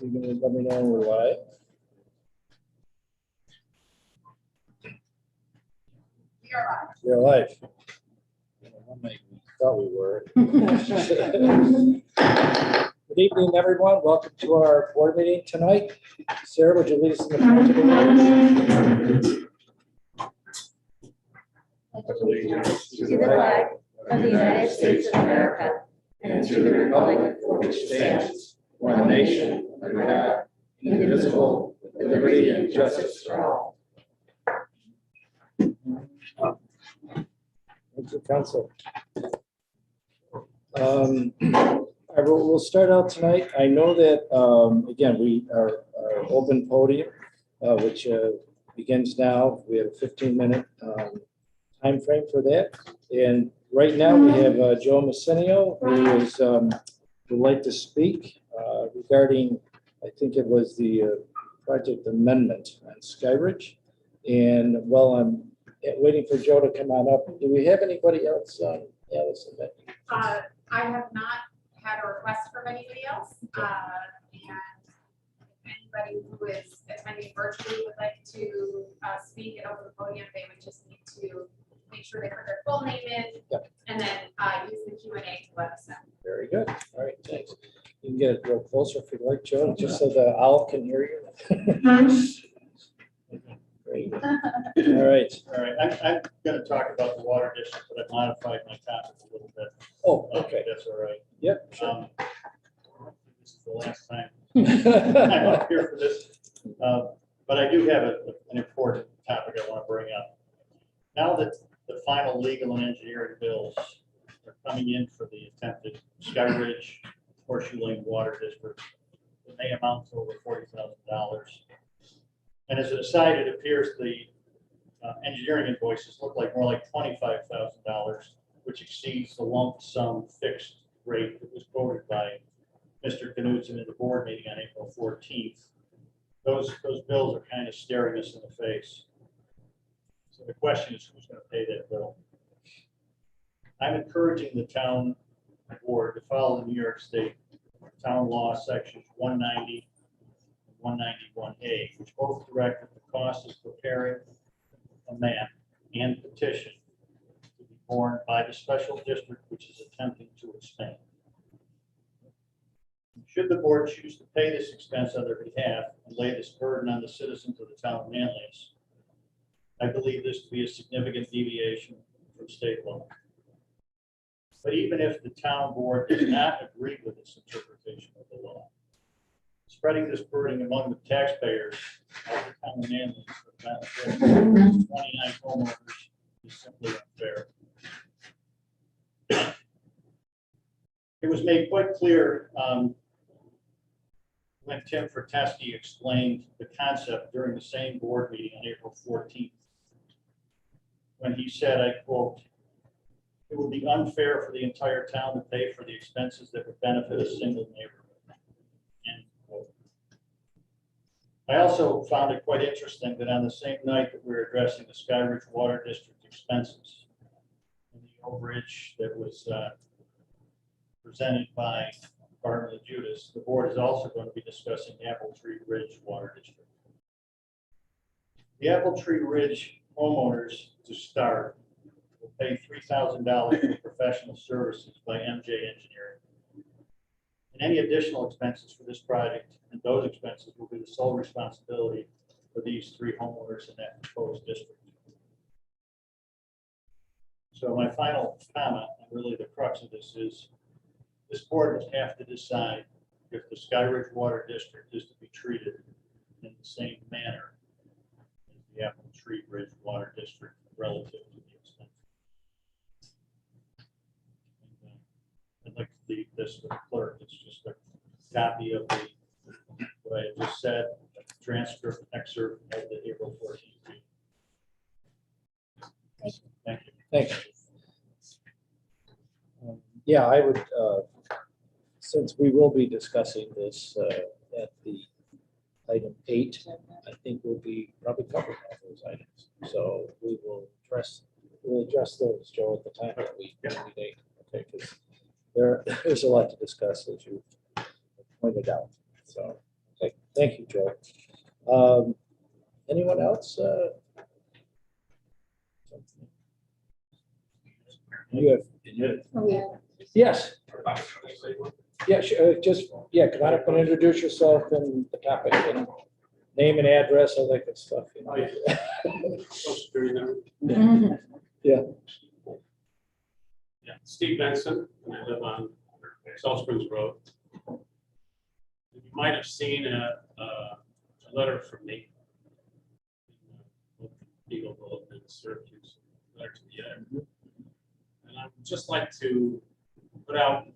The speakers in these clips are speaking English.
So you're gonna let me know when we're live. We're live. We thought we were. Good evening, everyone. Welcome to our board meeting tonight. Sarah, would you lead us in the pledge of allegiance? To the flag of the United States of America and to the republic for which it stands, one nation, under God, indivisible, with liberty and justice for all. Thank you, Council. We'll start out tonight. I know that, again, we are our open podium, which begins now. We have a 15-minute time frame for that. And right now we have Joe Messinio, who is would like to speak regarding, I think it was the project amendment on Skyridge. And while I'm waiting for Joe to come on up, do we have anybody else on Allison? I have not had a request from anybody else. And if anybody who is attending virtually would like to speak and open the podium, they would just need to make sure they put their full name in. Yep. And then use the Q&A to let us know. Very good. All right, thanks. You can get it real closer if you'd like, Joe, just so the owl can hear you. Great. All right. All right, I'm going to talk about the water district, but I've modified my topic a little bit. Oh, okay. That's all right. Yep. Sure. This is the last time I'm up here for this. But I do have an important topic I want to bring up. Now that the final legal and engineering bills are coming in for the attempted Skyridge Horseshoe Lane Water District, it may amount to over $40,000. And as an aside, it appears the engineering invoices look like more like $25,000, which exceeds the lump sum fixed rate that was quoted by Mr. Knudsen at the board meeting on April 14th. Those bills are kind of staring us in the face. So the question is, who's going to pay that bill? I'm encouraging the town board to follow the New York State Town Law sections 190 and 191A, which both direct that the cost of preparing a map and petition to be borne by the special district which is attempting to expand. Should the board choose to pay this expense on their behalf and lay this burden on the citizens of the town of Manlius, I believe this to be a significant deviation from state law. But even if the town board does not agree with this interpretation of the law, spreading this burden among the taxpayers of the town of Manlius for the benefit of 29 homeowners is simply unfair. It was made quite clear when Tim Fertesky explained the concept during the same board meeting on April 14th, when he said, I quote, "It would be unfair for the entire town to pay for the expenses that would benefit a single neighborhood." End quote. I also found it quite interesting that on the same night that we were addressing the Skyridge Water District expenses and the overage that was presented by Bartlett Judas, the board is also going to be discussing the Apple Tree Ridge Water District. The Apple Tree Ridge homeowners, to start, will pay $3,000 for professional services by MJ Engineering. And any additional expenses for this project and those expenses will be the sole responsibility for these three homeowners in that proposed district. So my final comment, and really the crux of this, is this board will have to decide if the Skyridge Water District is to be treated in the same manner as the Apple Tree Ridge Water District relative to the expense. I'd like to leave this with the clerk. It's just a copy of what I just said, a transcript excerpt of the April 14th meeting. Thank you. Thanks. Yeah, I would, since we will be discussing this at the item 8, I think we'll be probably covering all those items. So we'll address those, Joe, at the time that we date. Okay, because there's a lot to discuss, as you pointed out. So Anyone else? You have, Oh, yeah. yes. Yeah, just, yeah, come on up and introduce yourself and the topic and name and address, all that good stuff. You know. Mhm. Yeah. Yeah, Steve Benson, and I live on South Springs Road. You might have seen a letter from me. Eagle Bulletin, Syracuse, letter to the editor. And I would just like to put out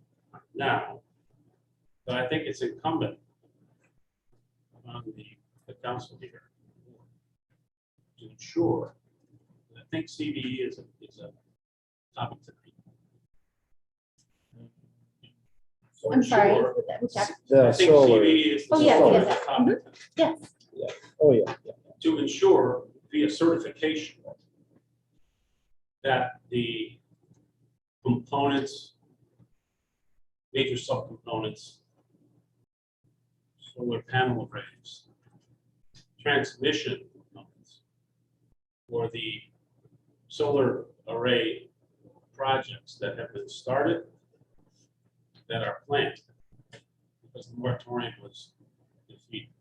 now that I think it's incumbent on the council here to ensure, and I think CBE is a topic tonight. So I'm sorry. ensure- Which act- The I think solar. CBE is the Oh, yes, solar yes. topic tonight. Yes. Oh, yeah. To ensure via certification that the components, major subcomponents, solar panel arrays, transmission components, or the solar array projects that have been started, that are planned, because the moratorium was defeated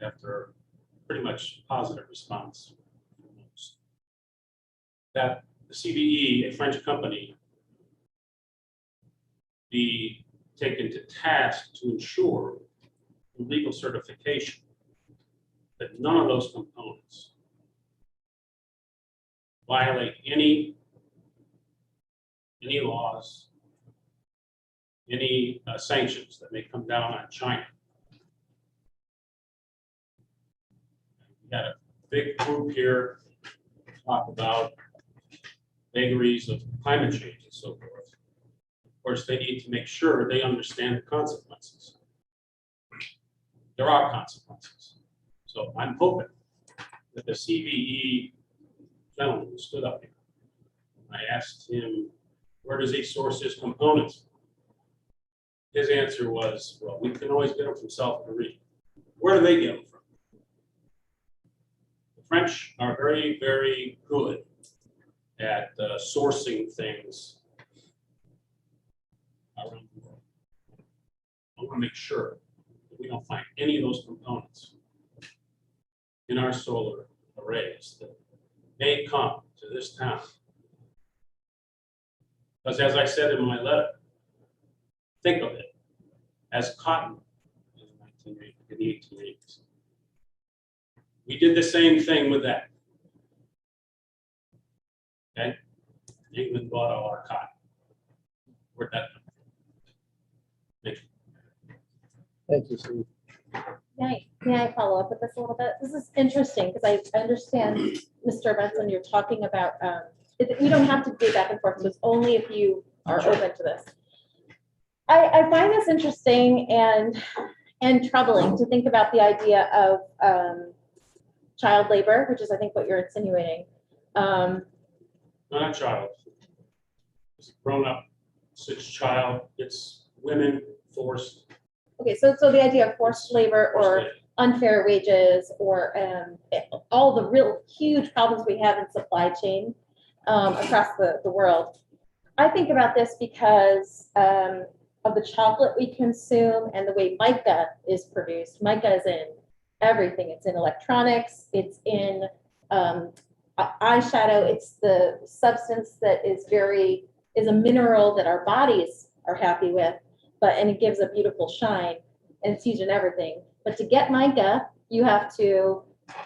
after pretty much positive response from most, that the CBE, a French company, be taken to task to ensure the legal certification that none of those components violate any laws, any sanctions that may come down on China. We got a big group here to talk about vagaries of climate change and so forth. Of course, they need to make sure they understand the consequences. There are consequences. So I'm hoping that the CVE gentleman who stood up here, I asked him, where does he source his components? His answer was, well, we can always get them from South Korea. Where do they get them from? The French are very, very good at sourcing things around the world. I want to make sure that we don't find any of those components in our solar arrays that may come to this town. Because as I said in my letter, think of it as cotton in the 1880s. We did the same thing with that. Okay? England bought all our cotton. Where'd that come from? Thank you. Thank you, Steve. May I follow up with this a little bit? This is interesting because I understand, Mr. Benson, you're talking about, we don't have to go back and forth, so it's only if you are open to this. I find this interesting and troubling to think about the idea of child labor, which is I think what you're insinuating. Not a child. It's a grown-up, it's child, it's women forced. Okay, so the idea of forced labor or unfair wages or all the real huge problems we have in supply chain across the world. I think about this because of the chocolate we consume and the way mica is produced. Mica is in everything. It's in electronics. It's in eyeshadow. It's the substance that is a mineral that our bodies are happy with, and it gives a beautiful shine, and it's used in everything. But to get mica,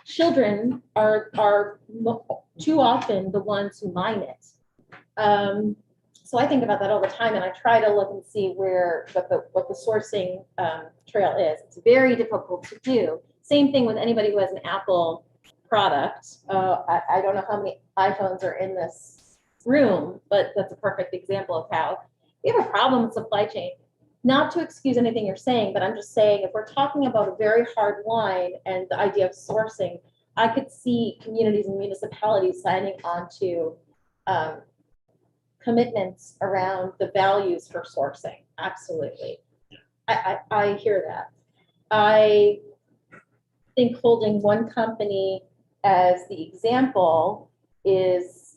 children are too often the ones who mine it. So I think about that all the time, and I try to look and see what the sourcing trail is. It's very difficult to do. Same thing with anybody who has an Apple product. I don't know how many iPhones are in this room, but that's a perfect example of how we have a problem with supply chain. Not to excuse anything you're saying, but I'm just saying if we're talking about a very hard line and the idea of sourcing, I could see communities and municipalities signing on to commitments around the values for sourcing. Absolutely. I hear that. I think holding one company as the example is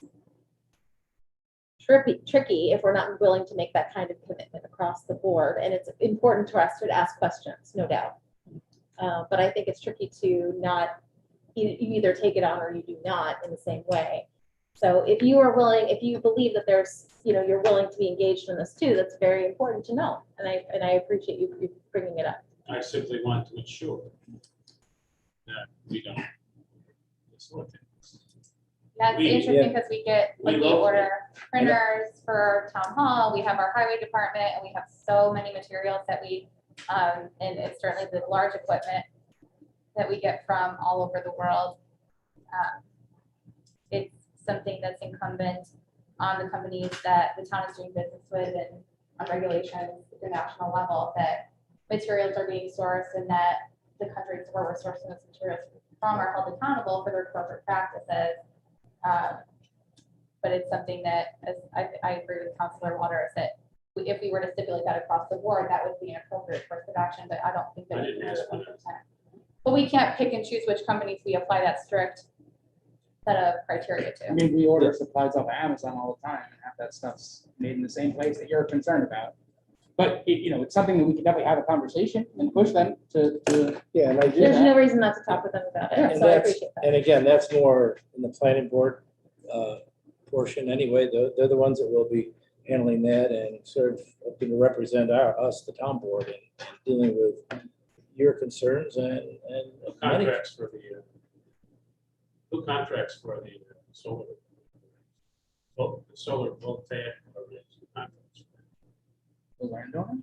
tricky if we're not willing to make that kind of commitment across the board. And it's important to us to ask questions, no doubt. But I think it's tricky to not, you either take it on or you do not in the same way. So if you are willing, if you believe that there's, you're willing to be engaged in this too, that's very important to know. And I appreciate you bringing it up. I simply want to ensure that we don't distort things. That's We- interesting because we get, we like, we locate. order printers for town hall, we have our highway department, and we have so many materials that we, and it's certainly the large equipment that we get from all over the world. It's something that's incumbent on the companies that the town is doing business with and on regulations at the national level, that materials are being sourced and that the countries where we're sourcing those materials from are held accountable for their corporate practices. But it's something that, as I agree with Councilor Waters, that if we were to stipulate that across the board, that would be an appropriate course of action, but I don't think that I we didn't can do ask it for that. 100%. But we can't pick and choose which companies we apply that strict set of criteria I to. mean, we order supplies off of Amazon all the time and have that stuff's made in the same place that you're concerned about. But it's something that we can definitely have a conversation and push them to. Yeah, and I There's do, no reason not to talk with them about it, and so I that's, appreciate that. and again, that's more in the planning board portion anyway. They're the ones that will be handling that and sort of hoping to represent us, the town board, and dealing with your concerns and Who money. contracts for the solar? Well, the solar voltaic arrays, who contracts? The landowner?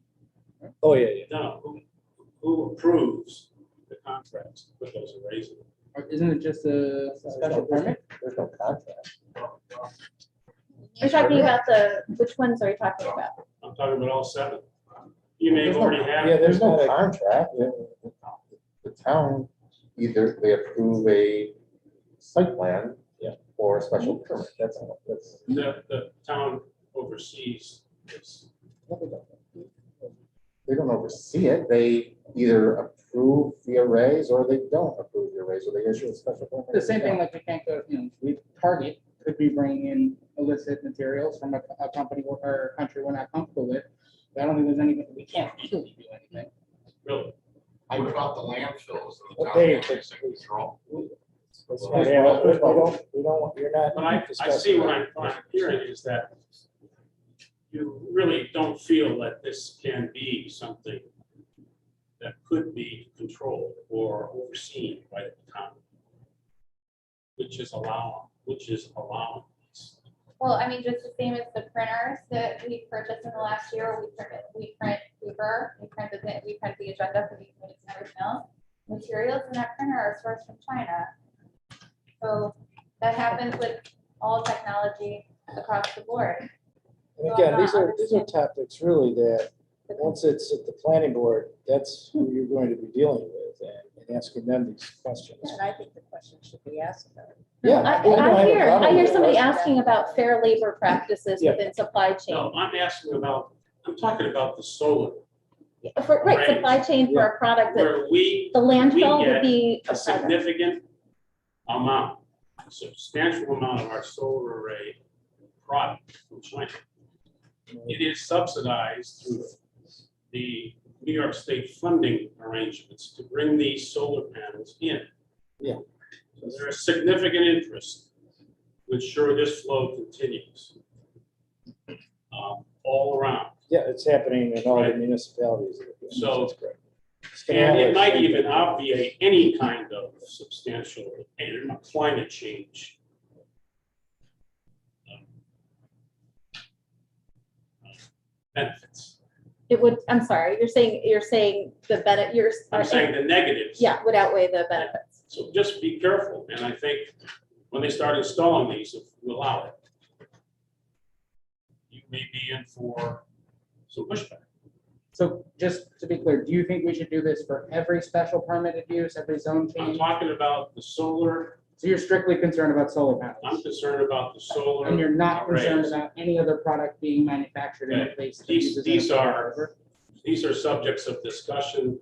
Oh, yeah. No, who approves the contracts to put those arrays in? Or isn't it just a special permit? There's no contract. You're talking about which ones are you talking about? I'm talking about all 7. You may have already had. Yeah, there's no not a contract. The town, either they approve a site plan. Yeah. Or a special permit, that's all, that's. The town oversees this. They don't oversee it, they either approve the arrays or they don't approve the arrays, or they issue a special permit. The same thing, like we can't go, we Target could be bringing in illicit materials from a company or a country we're not comfortable with. But I don't think there's anything, we can't legally do anything. Really? What about the landfills? that the What town they- has to control? We don't, you're not. But I see what I'm hearing is that you really don't feel that this can be something that could be controlled or overseen by the town, which is allowing this. Well, I mean, just the same as the printers that we purchased in the last year, we print paper, we print the agenda for the communities and everything else. Materials in that printer are sourced from China. So that happens with all technology across the board. And again, these are topics really that, once it's at the planning board, that's who you're going to be dealing with and asking them these questions. And I think the question should be asked about it. Yeah. I don't have a hear problem with somebody it. asking about fair labor practices Yeah. within supply chain. No, I'm talking about the solar, Right, Right. supply chain for a product that where we the landfill we would get be a a product. significant amount, a substantial amount of our solar array product from China. It is subsidized through the New York State funding arrangements to bring these solar panels in. Yeah. So there is significant interest to ensure this flow continues all around. Yeah, it's happening in all the Right. municipalities. So- That's correct. And it might even obviate any kind of substantial climate change benefits. It would, I'm sorry, you're saying the benefit, I'm saying the negatives. yeah, would outweigh the benefits. So just be careful, and I think when they start installing these, if we allow it, you may be in for some pushback. So just to be clear, do you think we should do this for every special permitted use, every zone I'm change? talking about the solar, So you're strictly concerned about solar I'm panels? concerned about the solar. And you're not concerned arrays. about any other product being manufactured in a Okay. place? that These- uses these it? are- These are subjects of discussion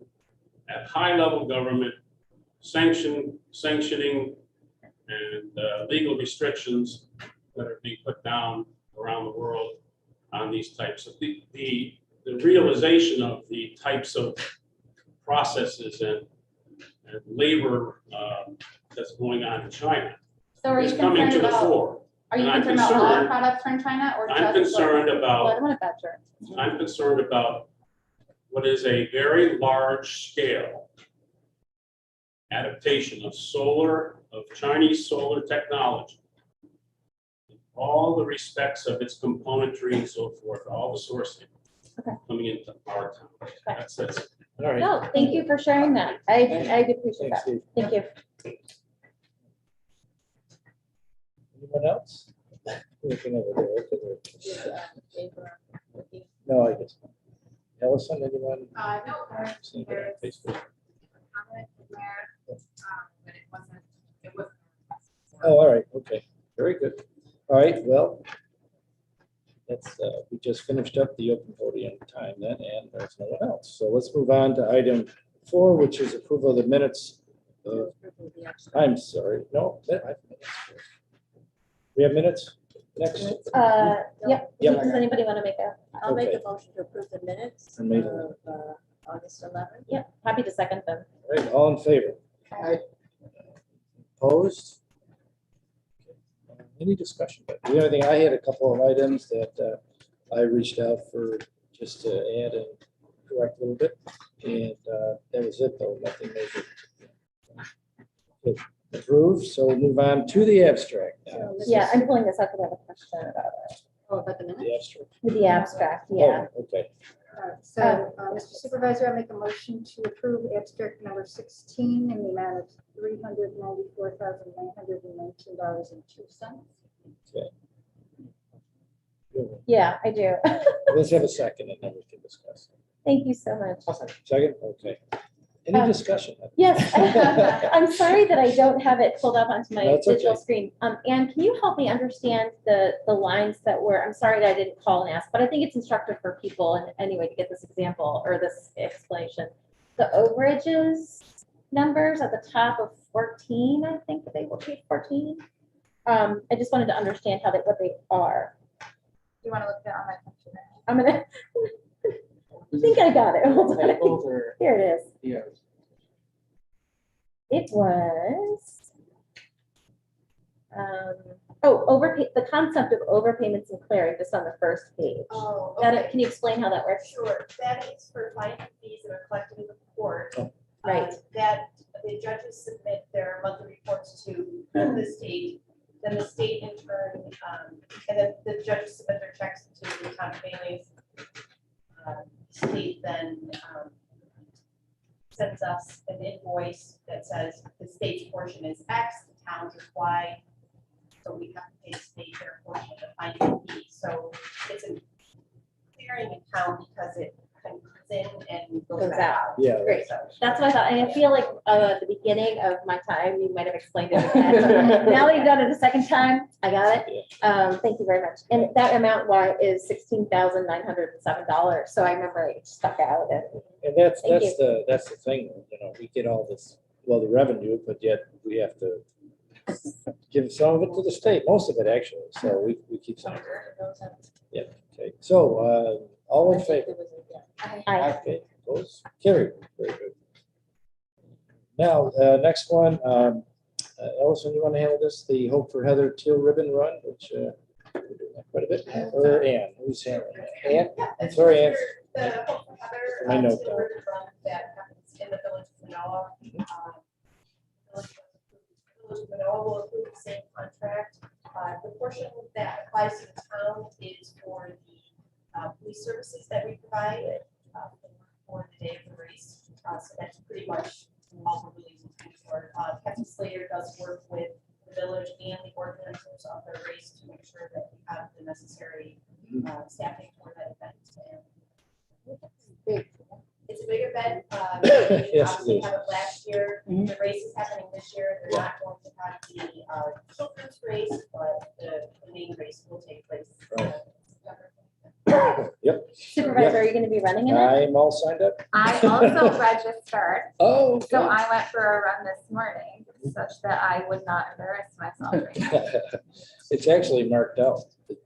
at high level government sanctioning and legal restrictions that are being put down around the world on these types of the realization of the types of processes and labor that's going on in China So are you is coming to concerned the about, fore. are you And I'm concerned about all concerned- products from China or just? I'm concerned Well, I about don't want a bad shirt. I'm concerned about what is a very large scale adaptation of Chinese solar technology. All the respects of its componentry and so forth, all the sourcing Okay. coming into our town. That's it. All right. No, thank you for sharing that. I appreciate Thanks, that. Steve. Thank you. Anyone else? Anything over there? No, I guess not. Ellison, anyone? No, Seen there's it on Facebook? comment in there, but it wasn't. Oh, all right, okay, very good. All right, well, that's, we just finished up the open podium time then, and there's no one else. So let's move on to item 4, which is approval of the minutes. I'm sorry, no, we have minutes next? Yep. Yep. Does anybody want to make a, I'll make Okay. a motion to approve the minutes I made of August 11th. yep, happy to second them. All right, all in favor? Opposed? Any discussion? The only thing, I had a couple of items that I reached out for just to add and correct a little bit. And that was it, though, nothing major. Okay, approved, so we'll move on to the abstract now. Yeah, I'm pulling this up because I have a question about it. Oh, about the minutes? The abstract. With the abstract, yeah. Oh, okay, All right, so, Mr. Supervisor, I make a motion to approve abstract number 16 in the amount of $394,919.02. Yeah, I do. let's have a second and then we can discuss. Thank you so much. Second, okay. Any discussion? Yes, I'm sorry that I don't have it pulled up onto my That's okay. digital screen. Anne, can you help me understand the lines that were, I'm sorry that I didn't call and ask, but I think it's instructive for people and anyway to get this example or this explanation. The overages numbers at the top of 14, I think they were page 14. I just wanted to understand what they are. Do you want to look at on my computer? I'm gonna, I think I got it. Hold on. Tables or, Here it is. yeah. It was, the concept of overpayments and clearing, just on the first page. Oh, Can you explain how that works? Sure, that is for fines and fees that are collected in the court. Right. That the judges submit their monthly reports to the state, then the state in turn, and then the judges submit their checks to the town bailies. State then sends us an invoice that says the state's portion is X, the town's is Y. So we have to pay the state their portion of the fines and fees. So it's a clearing account because it comes in and goes Goes back out. out. Yeah. Great. So That's what I thought. And I feel like at the beginning of my time, you might have explained it. again. So now that you've done it a second time, I got it. Thank you very much. And that amount is $16,907. So I remember it stuck out. And that's Thank the thing, we get all this, well, the revenue, but yet we have to give some of it to the state, most of it actually, so we keep some. Yeah, okay, so, all in favor? Okay, those carried, very good. Now, next one, Ellison, you want to handle this, the Hope for Heather Teal Ribbon Run, which, we're doing that quite a bit, or Ann, who's handling that? Ann? Yeah, Sorry, Ann. The Hope for Heather, My note Teal down. Ribbon Run that happens in the village of Manoa. Village of Manoa will approve the same contract. The portion that applies to the town is for the police services that we provide for the day of the race. So that's pretty much all we're really looking for. Captain Slater does work with the village and the organizers of the race to make sure that we have the necessary staffing for that event. And it's a big event. We Yes, it obviously is. had it last year. The race is happening this year. They're not going to have the children's race, but the main race will take place. Right. September 25th. Yep. Supervisor, are you gonna be running in it? I'm all signed up. I also registered, Oh, so I went for a run this morning, such that I would not embarrass myself right now. It's actually marked out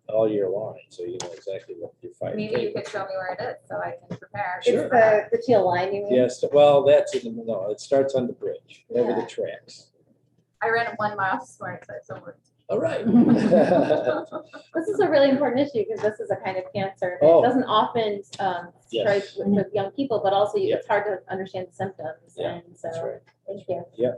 all year long, so you know exactly what you're fighting. Maybe you could show me where it is, so I can prepare. Sure. It's the teal line, you mean? Yes, well, that's in the, no, it starts on the bridge, over the Yeah. tracks. I ran 1 mile this morning, so it's over. All right. This is a really important issue because this is a kind of cancer. Oh. It doesn't often strike Yes. with young people, but also Yeah. it's hard to understand the symptoms. Yeah, And That's so, right. thank you. Yeah.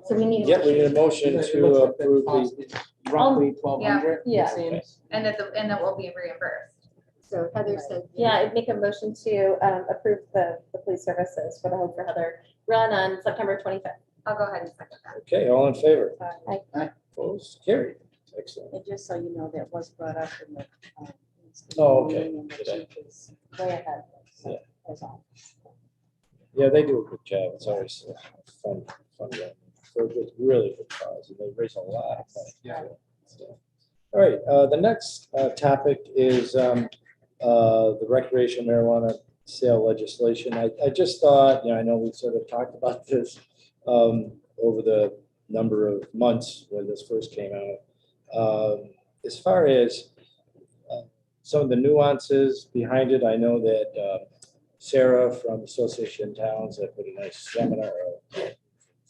So we need. Yeah, we need a motion It to looks like the approve cost the. is roughly 1,200, Yeah. it seems. And that will be reimbursed. So Heather said. Yeah, I'd make a motion to approve the police services for the Hope for Heather run on September 25th. I'll go ahead and second that. Okay, all in favor? Aye. Opposed? Carried. Excellent. And just so you know, that was brought up in the. Oh, okay. And the chief is way ahead. So, Yeah. that's all. Yeah, they do a good job. It's always fun run. For a good, really good cause, and they raise a lot of money. Yeah. So, all right, the next topic is the recreational marijuana sale legislation. I just thought, you know, I know we sort of talked about this over the number of months when this first came out. As far as some of the nuances behind it, I know that Sarah from Association Towns had put a nice seminar,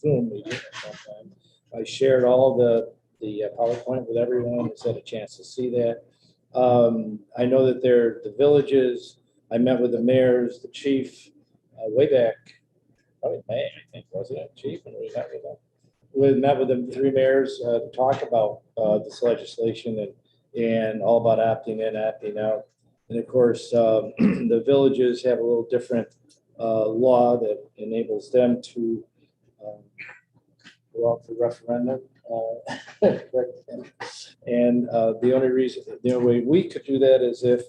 Zoom meeting at one time. I shared all the PowerPoint with everyone, has had a chance to see that. I know that the villages, I met with the mayors, the chief, way back, probably May, I think, wasn't it, chief? And we met with them. We met with the 3 mayors to talk about this legislation and all about opting in, opting out. And of course, the villages have a little different law that enables them to go out for referendum. And the only way we could do that is if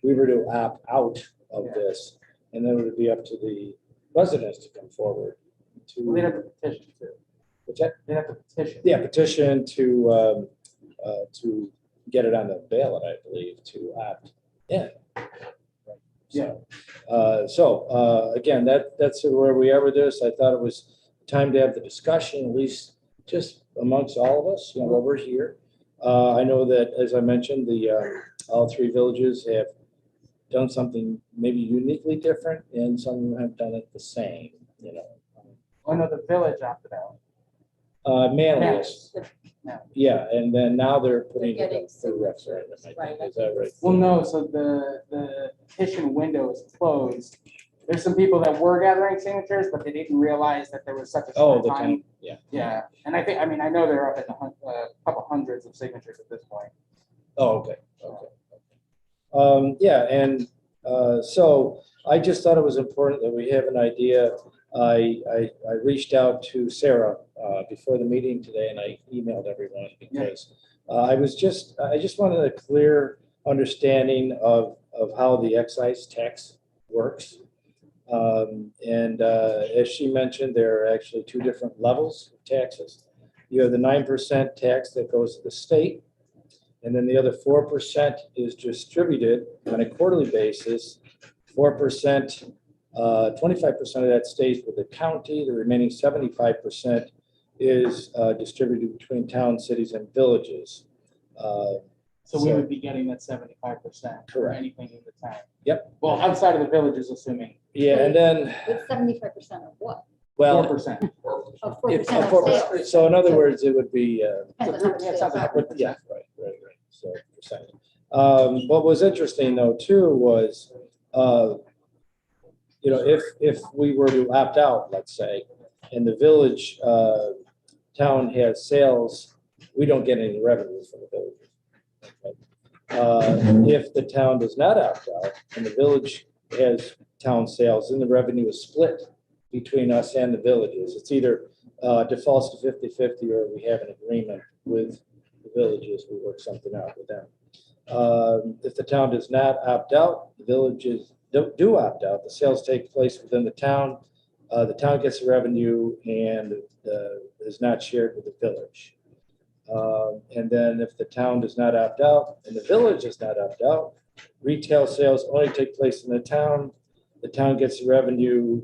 we were to opt out of this, and then it would be up to the residents to come forward Well, they'd have to. to petition too. What's that? They'd have to petition. Yeah, petition to get it on the ballot, I believe, to opt in. So again, that's where we are with this. I thought it was time to have the discussion, at least just amongst all of us, you know, while we're here. I know that, as I mentioned, all 3 villages have done something maybe uniquely different, and some of them have done it the same, you know. Oh, no, the village opted out. Manlius, yeah, and then now they're putting They're it getting up for referendum, I Right, think, is that right? Well, no, so the petition window is closed. There's some people that were gathering signatures, but they didn't realize that there was such a Oh, short the time. time, yeah. Yeah, and I think, I know they're up at a couple hundreds of signatures at this point. Oh, okay. Yeah, and so I just thought it was important that we have an idea. I reached out to Sarah before the meeting today, and I emailed everyone because I just wanted a clear understanding of how the excise tax works. And as she mentioned, there are actually 2 different levels of taxes. You have the 9% tax that goes to the state, and then the other 4% is distributed on a quarterly basis. 4%, 25% of that stays with the county. The remaining 75% is distributed between towns, cities, and villages. So we would be getting that 75% for Correct. anything in the town. Yep. Well, outside of the villages, assuming Yeah, and then, With 75% of what? well, 4%. Of if, 4% of 4%, sales. so in other words, it would be, Depends on how much Yeah, sales something are. like that. yeah, right. So percent. What was interesting though too was, you know, if we were to opt out, let's say, and the village town has sales, we don't get any revenue from the village. If the town does not opt out and the village has town sales, then the revenue is split between us and the villages. It's either defaults to 50-50 or we have an agreement with the villages, we work something out with them. If the town does not opt out, the villages do opt out, the sales take place within the town gets the revenue and is not shared with the village. And then if the town does not opt out and the village does not opt out, retail sales only take place in the town gets the revenue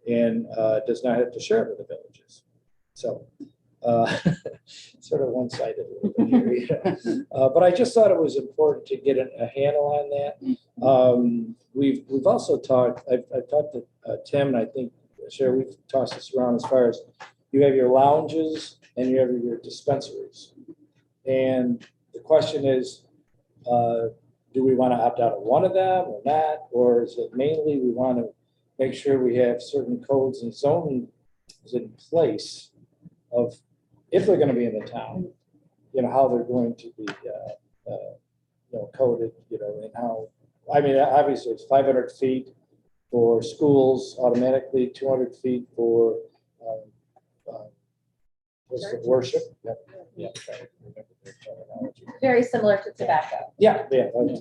and does not have to share it with the villages. So sort of one-sided a little bit here, you know. But I just thought it was important to get a handle on that. We've also talked, I've talked to Tim, and I think, Sherry, we've tossed this around as far as you have your lounges and you have your dispensaries. And the question is, do we want to opt out of one of them or not? Or is it mainly we want to make sure we have certain codes and zoning is in place of if they're going to be in the town, you know, how they're going to be, you know, coded, you know, and how, I mean, obviously it's 500 feet for schools automatically, 200 feet for what's the worship? Yeah. Very similar to tobacco, Yeah, tobacco.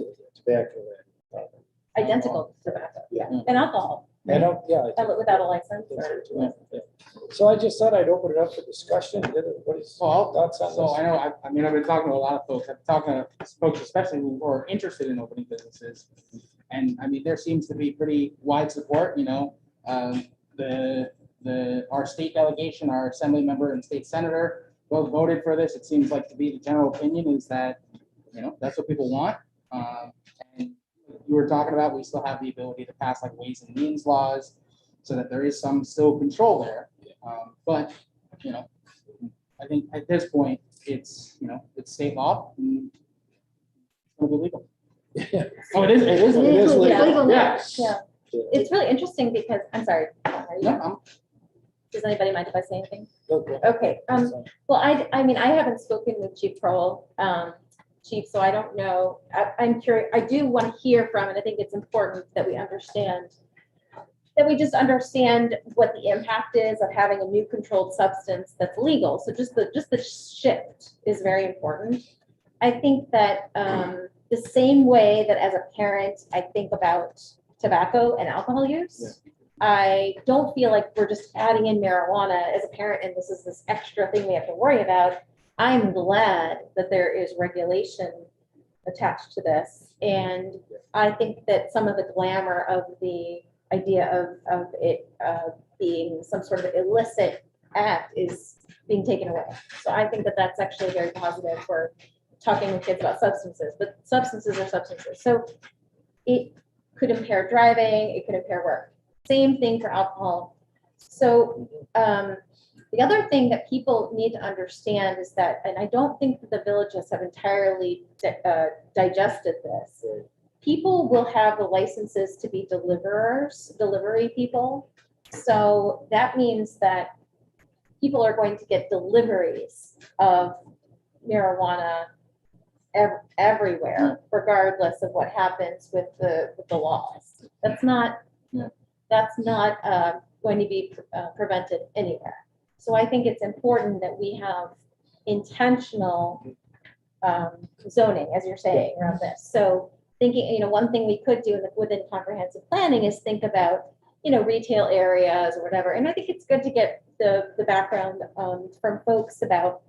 identical to tobacco, and alcohol, I don't, yeah. I think- without a license I think or. so too. Yeah. So I just thought I'd open it up for discussion. What is thoughts on So I this? know, I mean, I've been talking to a lot of folks, I've talked to folks especially who are interested in opening businesses. And I mean, there seems to be pretty wide support, you know, our state delegation, our assembly member and state senator both voted for this. It seems like to be the general opinion is that, you know, that's what people want. And you were talking about, we still have the ability to pass like ways and means laws so that there is some still control there. But, you know, I think at this point, it's, you know, it's state law. And it's gonna be legal. Oh, it is. It is. It is legal. Legal now. Yes. Yeah. It's really interesting because, I'm sorry, No, does anybody mind if I say anything? Okay. Okay, well, I mean, I haven't spoken with Chief Kroll, Chief, so I don't know. I'm curious, I do want to hear from, and I think it's important that we understand, that we just understand what the impact is of having a new controlled substance that's legal. So just the shift is very important. I think that the same way that as a parent, I think about tobacco and alcohol use, I don't feel like we're just adding in marijuana as a parent and this is this extra thing we have to worry about. I'm glad that there is regulation attached to this. And I think that some of the glamour of the idea of it being some sort of illicit act is being taken away. So I think that that's actually very positive for talking with kids about substances, but substances are substances. So it could impair driving, it could impair work. Same thing for alcohol. So the other thing that people need to understand is that, and I don't think that the villages have entirely digested this, people will have the licenses to be delivery people. So that means that people are going to get deliveries of marijuana everywhere, regardless of what happens with the laws. That's not going to be prevented anywhere. So I think it's important that we have intentional zoning, as you're saying, around this. So thinking, you know, one thing we could do within comprehensive planning is think about, you know, retail areas or whatever. And I think it's good to get the background from folks about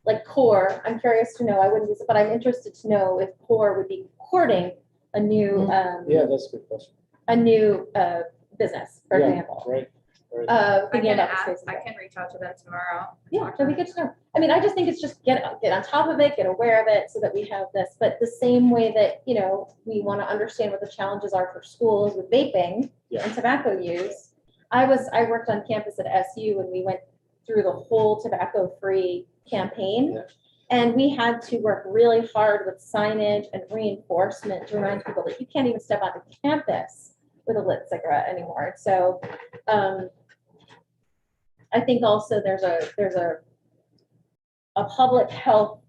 like CORE. I'm curious to know, I wouldn't be, but I'm interested to know if CORE would be courting a new Yeah, that's a good question. a new business, for Yeah, example. Right. I Thinking can about the ask, spaces I there. can reach out to them tomorrow. Yeah, that'd be good to know. I mean, I just think it's just get on top of it, get aware of it so that we have this, but the same way that, you know, we want to understand what the challenges are for schools with vaping and tobacco use. I worked on campus at SU and we went through the whole tobacco-free campaign. Yeah. And we had to work really hard with signage and reinforcement to remind people that you can't even step onto campus with a lit cigarette anymore. So I think also there's a public health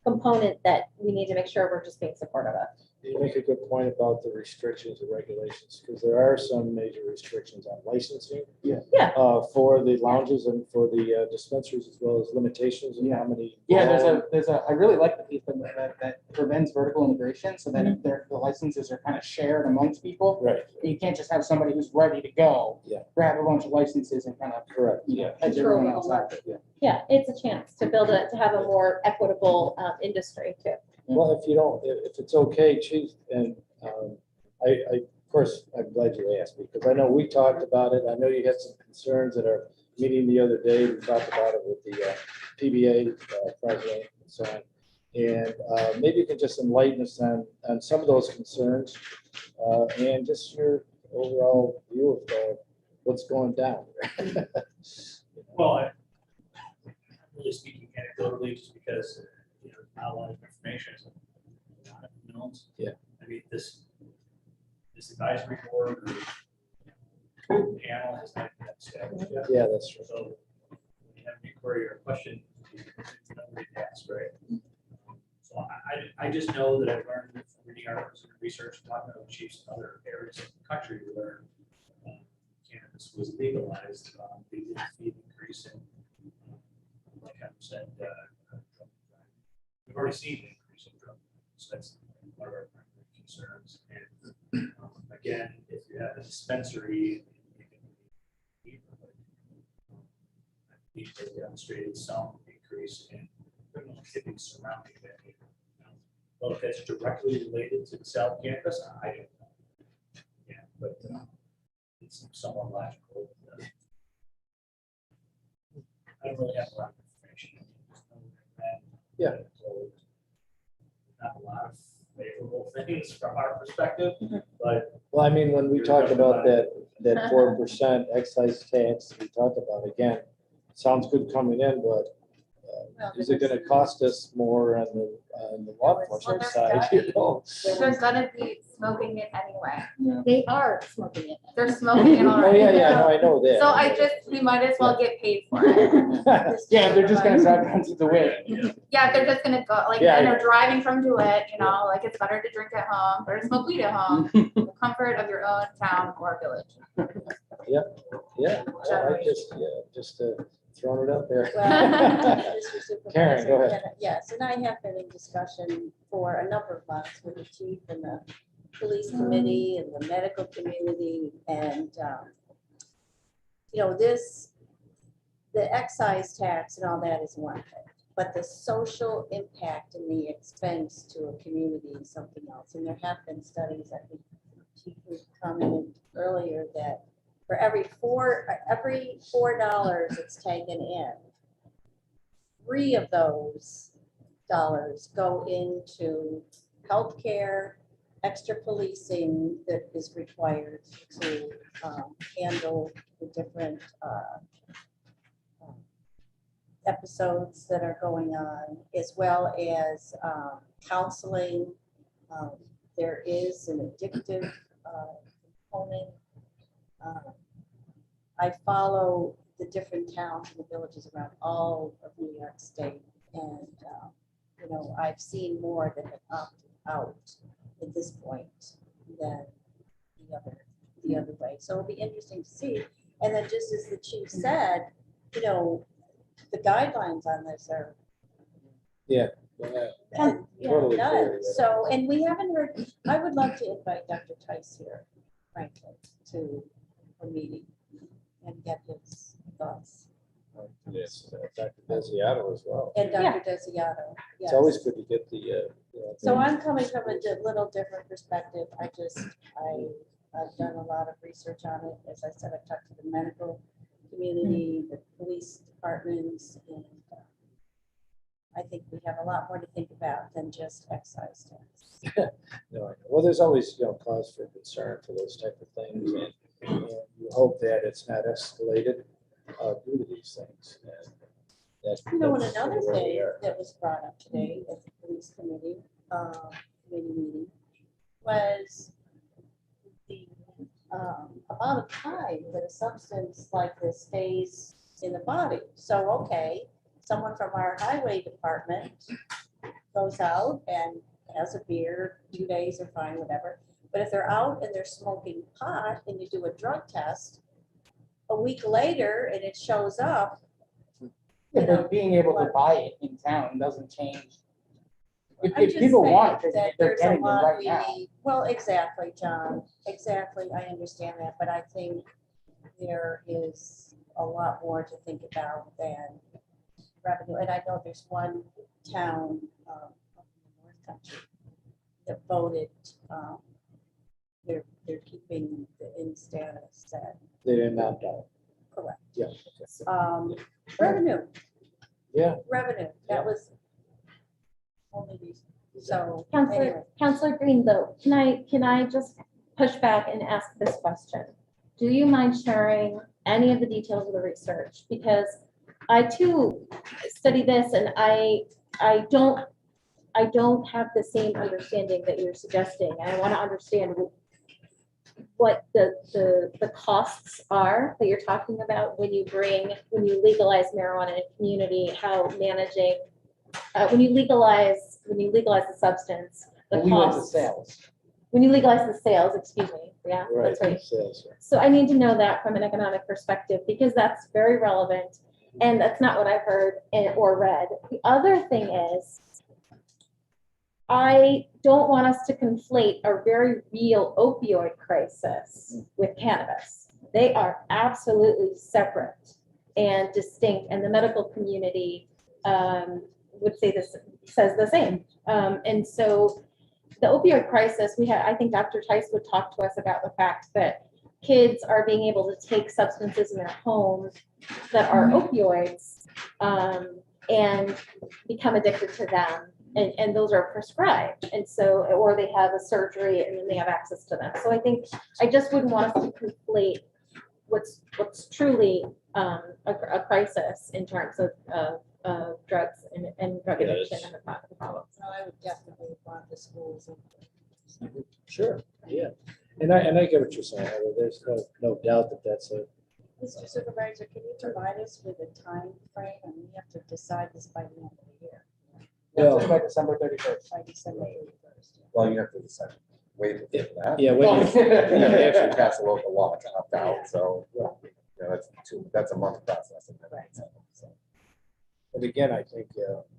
component that we need to make sure we're just being supportive of. You make a good point about the restrictions and regulations, because there are some major restrictions on licensing. Yeah. Yeah. For the lounges and for the dispensaries, as well as limitations and how many. yeah, I really like the piece that prevents vertical integration so that if the licenses are kind of shared amongst people, Right, you can't just have somebody who's ready to go, Yeah. grab a bunch of licenses and kind of, correct. you know, hedge everyone else out. Yeah, it's a chance to build to have a more equitable industry too. Well, if you don't, if it's okay, chief, and of course, I'm glad you asked, because I know we talked about it. I know you had some concerns at our meeting the other day. We talked about it with the PBA president and so on. And maybe you can just enlighten us on some of those concerns and just your overall view of what's going down. Well, I'm really speaking anecdotally, just because, not a lot of information is not known. Yeah. I mean, this advisory board or panel has not been established yet. Yeah, that's true. So when you have an inquiry or a question, nobody to ask, right? So I just know that I've learned from reading articles and research, talking to chiefs in other areas of the country where cannabis was legalized. They did see an increase in, like I said, drug crime. We've already seen an increase in drug crime, so that's one of our primary concerns. And again, if you have a dispensary, they demonstrated some increase in criminal activity surrounding that. Well, if that's directly related to the South Campus, I don't know. Yeah, but it's somewhat logical. I don't really have a lot of information. Yeah. So, not a lot of favorable things from our perspective, but Well, I mean, when we talked about that 4% excise tax, we talked about, again, sounds good coming in, but is it gonna cost us more on the law enforcement side, you know? They're gonna be smoking it anyway. They are smoking it. They're smoking it Oh, already. yeah, no, I know that. So we might as well get paid for it. Yeah, they're just gonna drive down to the way. Yeah, they're just gonna go, like, Yeah, and I they're driving from DeWitt, like, it's better to drink at home, or to smoke weed at home, the comfort of your own town or village. Yeah, just throwing it out there. Well, Mr. Supervisor, Karen, go ahead. Yes, and I have been in discussion for a number of months with the chief and the police committee and the medical community, and the excise tax and all that is one thing, but the social impact and the expense to a community is something else. And there have been studies, I think Chief commented earlier, that for every $4 it's taken in, 3 of those dollars go into healthcare, extra policing that is required to handle the different episodes that are going on, as well as counseling. There is an addictive component. I follow the different towns and the villages around all of New York State, and I've seen more that have opted out at this point than the other way. So it'll be interesting to see. And then, just as the chief said, the guidelines on this are Totally none. clear, yeah. So, and we haven't heard. I would love to invite Dr. Tice here, frankly, to a meeting and get his thoughts. Yes, Dr. Desiato as well. And Dr. Desiato, yes. It's always good to get the. So I'm coming from a little different perspective. I've done a lot of research on it. As I said, I've talked to the medical community, the police departments, and I think we have a lot more to think about than just excise tax. No, well, there's always, cause for concern for those type of things, and you hope that it's not escalated due to these things. And that's And where another we thing are. that was brought up today at the police committee meeting was the amount of time that a substance like this stays in the body. So, okay, someone from our highway department goes out and has a beer, 2 days are fine, whatever. But if they're out and they're smoking pot and you do a drug test, a week later and it shows up. Yeah, but being able to buy it in town doesn't change. I'm If just people saying want it, that they're there's a getting it lot right we now. need. Well, exactly, John, exactly, I understand that, but I think there is a lot more to think about than revenue. And I know there's one town, up in the north country that voted, they're keeping the in status that, They didn't opt out. correct. Yeah. Revenue, Yeah. revenue, that was only reason, so. Counselor, anyway. Counselor Green, though, can I just push back and ask this question? Do you mind sharing any of the details of the research? Because I too study this and I don't have the same understanding that you're suggesting. I want to understand what the costs are that you're talking about when you legalize marijuana in a community, how managing, when you legalize the substance, the We went to costs. sales. When you legalize the sales, excuse me, yeah, Right. that's right. Sales, yeah. So I need to know that from an economic perspective, because that's very relevant, and that's not what I've heard or read. The other thing is, I don't want us to conflate a very real opioid crisis with cannabis. They are absolutely separate and distinct, and the medical community would say this, says the same. And so the opioid crisis, I think Dr. Tice would talk to us about the fact that kids are being able to take substances in their homes that are opioids and become addicted to them. And those are prescribed. And so, or they have a surgery and then they have access to them. So I just wouldn't want us to conflate what's truly a crisis in terms of drugs and drug addiction and the problems. No, I would definitely want the schools. Sure, yeah. And I get what you're saying, Heather. There's no doubt that that's a, Mr. Supervisor, can you provide us with a time frame, and we have to decide this by the end of the year, Yeah, just by December 31st. by December 31st? Well, you have to decide, wait for that. yeah, Oh. wait, You actually pass a local law to opt out, so, that's a month process. So. but again, I think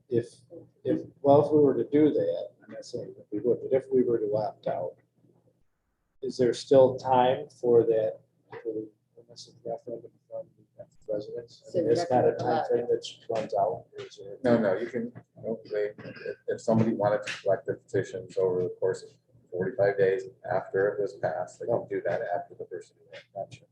if we were to do that, I'm not saying that we would, but if we were to opt out, is there still time for that, for the permissive referendum from the residents? I mean, it's not a time frame that runs out. Or is there- No, you can, if somebody wanted to collect the petitions over the course of 45 days after it was passed, they can do that after the first election.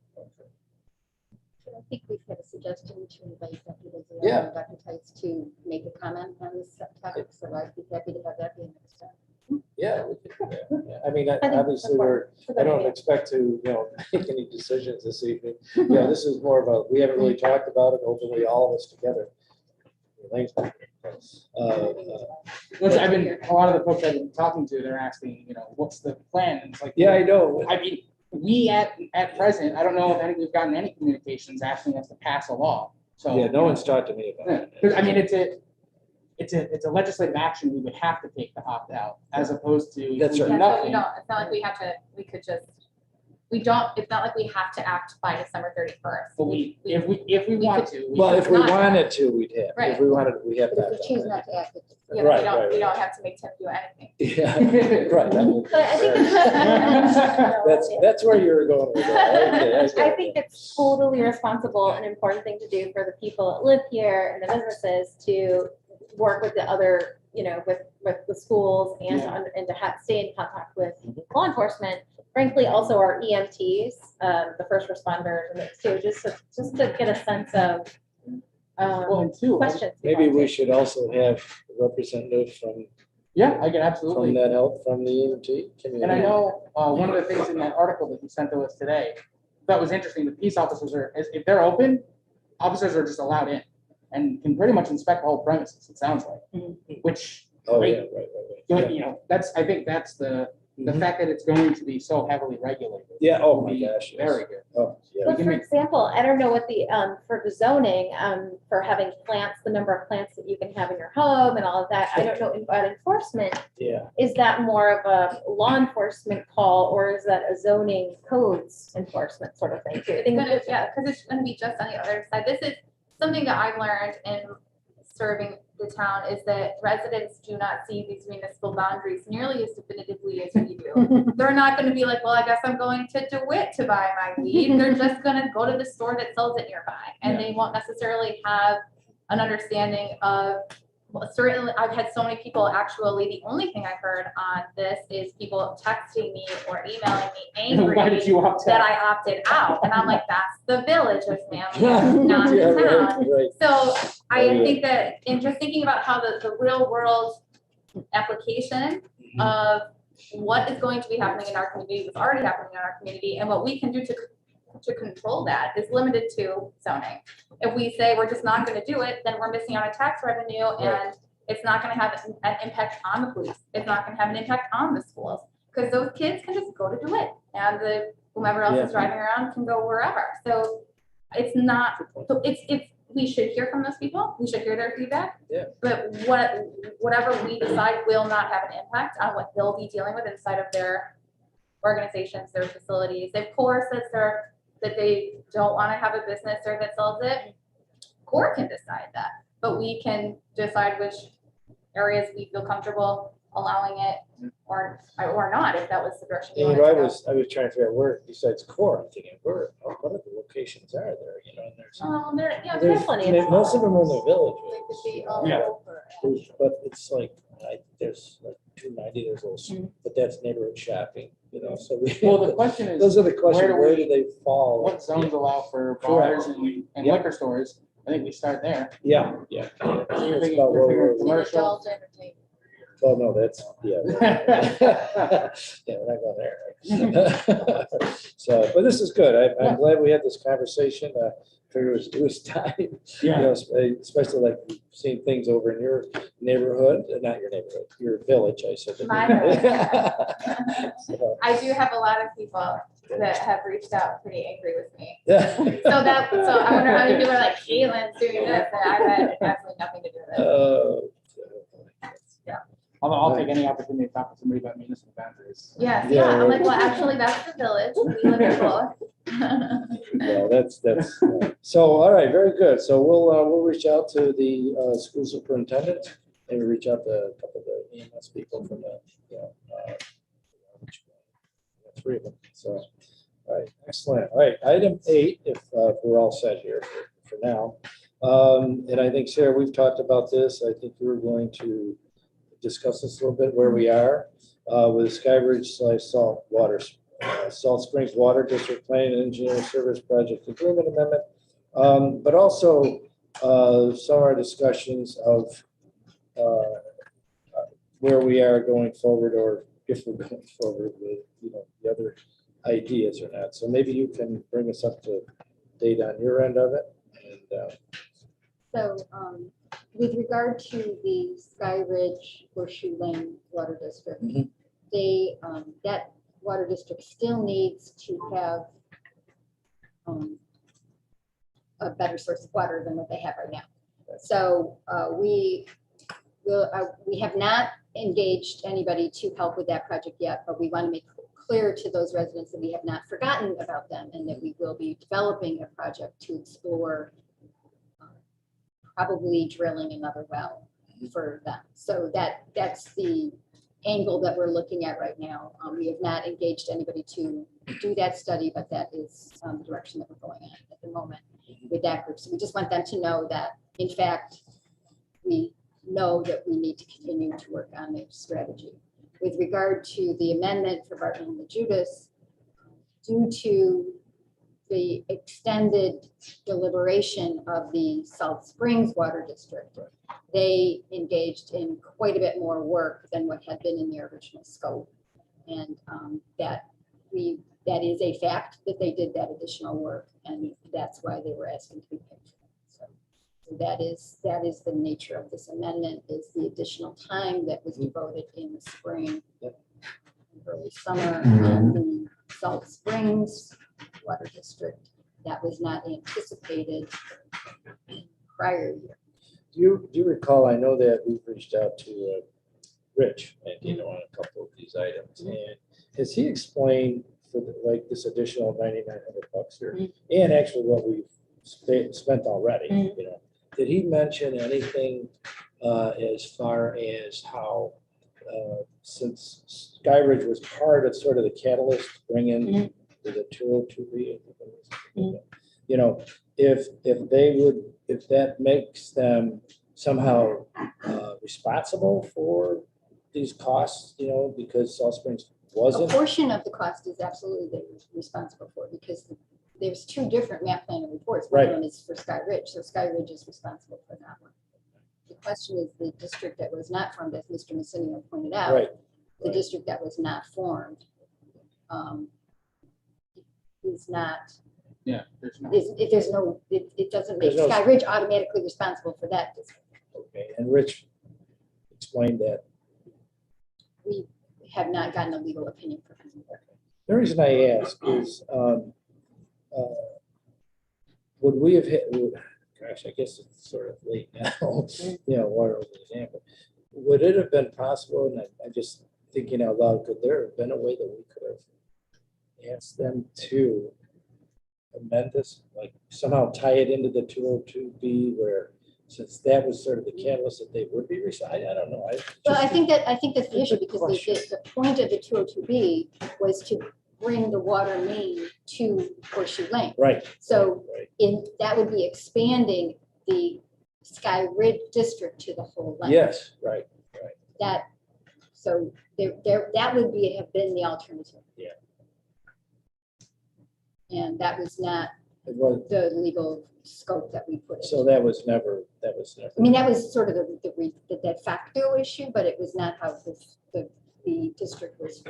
I think we've got a suggestion to invite Dr. Rizzo Yeah. and Dr. Tice to make a comment on this topic, so I'd be happy to have that be next time. Yeah, we could do that. Yeah. I mean, I think obviously, that's a I don't idea. expect to, make any decisions this evening. This is more of a, we haven't really talked about it openly, all of us together. Elaine's not here. Which a lot of the folks I've been talking to, they're asking, what's the plan? And it's like, Yeah, I know. I mean, we at present, I don't know if we've gotten any communications asking us to pass a law. So Yeah, no one's talked to me about it. Because I mean, it's a legislative action we would have to take to opt out, as opposed to if That's we do right. Yeah, so nothing. it's not like we have to, it's not like we have to act by December 31st. But if we want to. Well, if we not- wanted to, we'd have. If Right. we wanted, we have But that. if we choose not to act, it's Yeah, Right, but right, we don't right. have to make Tim do anything. Yeah, right. But I think That's where you're going with that. Okay, I get I it. think it's totally responsible and important thing to do for the people that live here and the businesses to work with the other, with the schools and to stay in contact with law enforcement. Frankly, also our EMTs, the first responders, and those too, just to get a sense of Well, and two, questions. Maybe we should also have a representative from yeah, I can absolutely. that help, from the EMT community. And I know one of the things in that article that you sent to us today that was interesting. The peace officers if they're open, officers are just allowed in and can pretty much inspect the whole premises. It sounds like, which Oh, great. yeah, right. I think that's the Mhm. fact that it's going to be so heavily regulated. Yeah, oh will my be gosh, yes. very good. Oh, yeah. But for example, I don't know what the, for the zoning, for having plants, the number of plants that you can have in your home and all of that, I don't know about enforcement. Yeah. Is that more of a law enforcement call or is that a zoning codes enforcement sort of thing too? I think Because it's gonna be just on the other side. This is something that I've learned in serving the town is that residents do not see these municipal boundaries nearly as definitively as we do. They're not gonna be like, well, I guess I'm going to DeWitt to buy my weed. They're just gonna go to the store that sells it nearby. And they won't necessarily have an understanding of well, certainly, I've had so many people, actually, the only thing I heard on this is people texting me or emailing me angry Why did you opt that out? I opted out. And I'm like, that's the villages, man, not Yeah, the right, town. right. So I Oh, yeah. think that in just thinking about how the real world application of what is going to be happening in our community, what's already happening in our community, and what we can do to control that is limited to zoning. If we say we're just not gonna do it, then we're missing out on tax revenue, and it's not gonna have an impact on the police. It's not gonna have an impact on the schools, because those kids can just go to DeWitt, and the whomever else is driving around can go wherever. So it's not, so it's, we should hear from those people. We should hear their feedback. Yeah. But whatever we decide will not have an impact on what they'll be dealing with inside of their organizations, their facilities. If CORE says that they don't want to have a business there that sells it, CORE can decide that. But we can decide which areas we feel comfortable allowing it or not, if that was the direction we And, wanted you know, to I go. was trying to figure out where, besides core, I'm thinking, where, what other locations are there, you know, and there's. Yeah, There's, plenty of most of them are in the village. They could be all Yeah. over. But it's like, there's like 290, there's those, but that's neighborhood shopping, you know, so we. Well, the question is, Those are the questions, where where do do they fall? what zones allow for Correct. bars and Yeah. liquor stores? I think we start there. Yeah, yeah. You're It's figuring- about you're where figuring we're- commercial. Adult entertainment. Oh, no, that's, yeah. Yeah, we're not going there. So, but this is good. Yeah. I'm glad we had this conversation. Figure it was time. You know, especially like seeing things over in your neighborhood, not your neighborhood, your village, I said. My village. So, I do have a lot of people that have reached out pretty angry with me. yeah. So I wonder how many people are like, Shaylin's doing this, and I've had absolutely nothing to do with it. Although I'll take any opportunity to talk to somebody about municipal boundaries. Yes, Yeah, yeah, I'm like, right. well, actually, that's the village, we live in both. Yeah, that's, so, all right, very good. So we'll reach out to the school superintendent, maybe reach out to a couple of the EMS people from the, you know, three of them. So, all right, excellent. All right, item 8, if we're all set here for now. And I think, Sarah, we've talked about this. I think we're going to discuss this a little bit, where we are with Salt Springs Water District Planning and Engineering Service Project Agreement Amendment, but also some of our discussions of where we are going forward, or if we're going forward with, you know, the other ideas or not. So maybe you can bring us up to date on your end of it. And So, with regard to the Sky Ridge Horseshoe Lane Water District, Mhm. they, that water district still needs to have a better source of water than what they have right now. So, we have not engaged anybody to help with that project yet, but we want to make clear to those residents that we have not forgotten about them, and that we will be developing a project to explore probably drilling another well for them. So that's the angle that we're looking at right now. We have not engaged anybody to do that study, but that is the direction that we're going at the moment with that group. So we just want them to know that, in fact, we know that we need to continue to work on a strategy. With regard to the amendment for Barton and the Judas, due to the extended deliberation of the Salt Springs Water District, they engaged in quite a bit more work than what had been in the original scope. And that is a fact that they did that additional work, and that's why they were asking to be paid for that. So that is the nature of this amendment, is the additional time that was devoted in the spring, and early summer on the Salt Springs Water District. That was not anticipated prior year. do you recall, I know that we've reached out to Rich, and you know, on a couple of these items, and has he explained for like this additional $9,900 here, and actually what we've spent already, you know, did he mention anything as far as how since Skyridge was part of sort of the catalyst to bring in the 202B, you know, if that makes them somehow responsible for these costs, you know, because Salt Springs A wasn't? portion of the cost is absolutely they're responsible for, because there's two different map planning reports. One Right. of them is for Sky Ridge, so Sky Ridge is responsible for that one. The question is the district that was not formed, as Mr. Messinio pointed out. Right, The right. district that was not formed is not, Yeah, there's no. there's no, it doesn't make There's no- Sky Ridge automatically responsible for that district. Okay, and Rich explained that. We have not gotten a legal opinion from him. The reason I ask is, would we have hit, gosh, I guess it's sort of late now, you know, water over the dam, but would it have been possible, and I'm just thinking out loud, could there have been a way that we could have asked them to amend this, like somehow tie it into the 202B where, since that was sort of the catalyst that they would be residing, I don't know. Well, I think that's the Good issue, because question. the point of the 202B was to bring the water main to Horseshoe Lane. Right. So Right. that would be expanding the Sky Ridge district to the whole length. Yes, right. So that would have been the alternative. Yeah. And that was not It was, the legal scope that we put in. so that was never. I mean, that was sort of the de facto issue, but it was not how the district was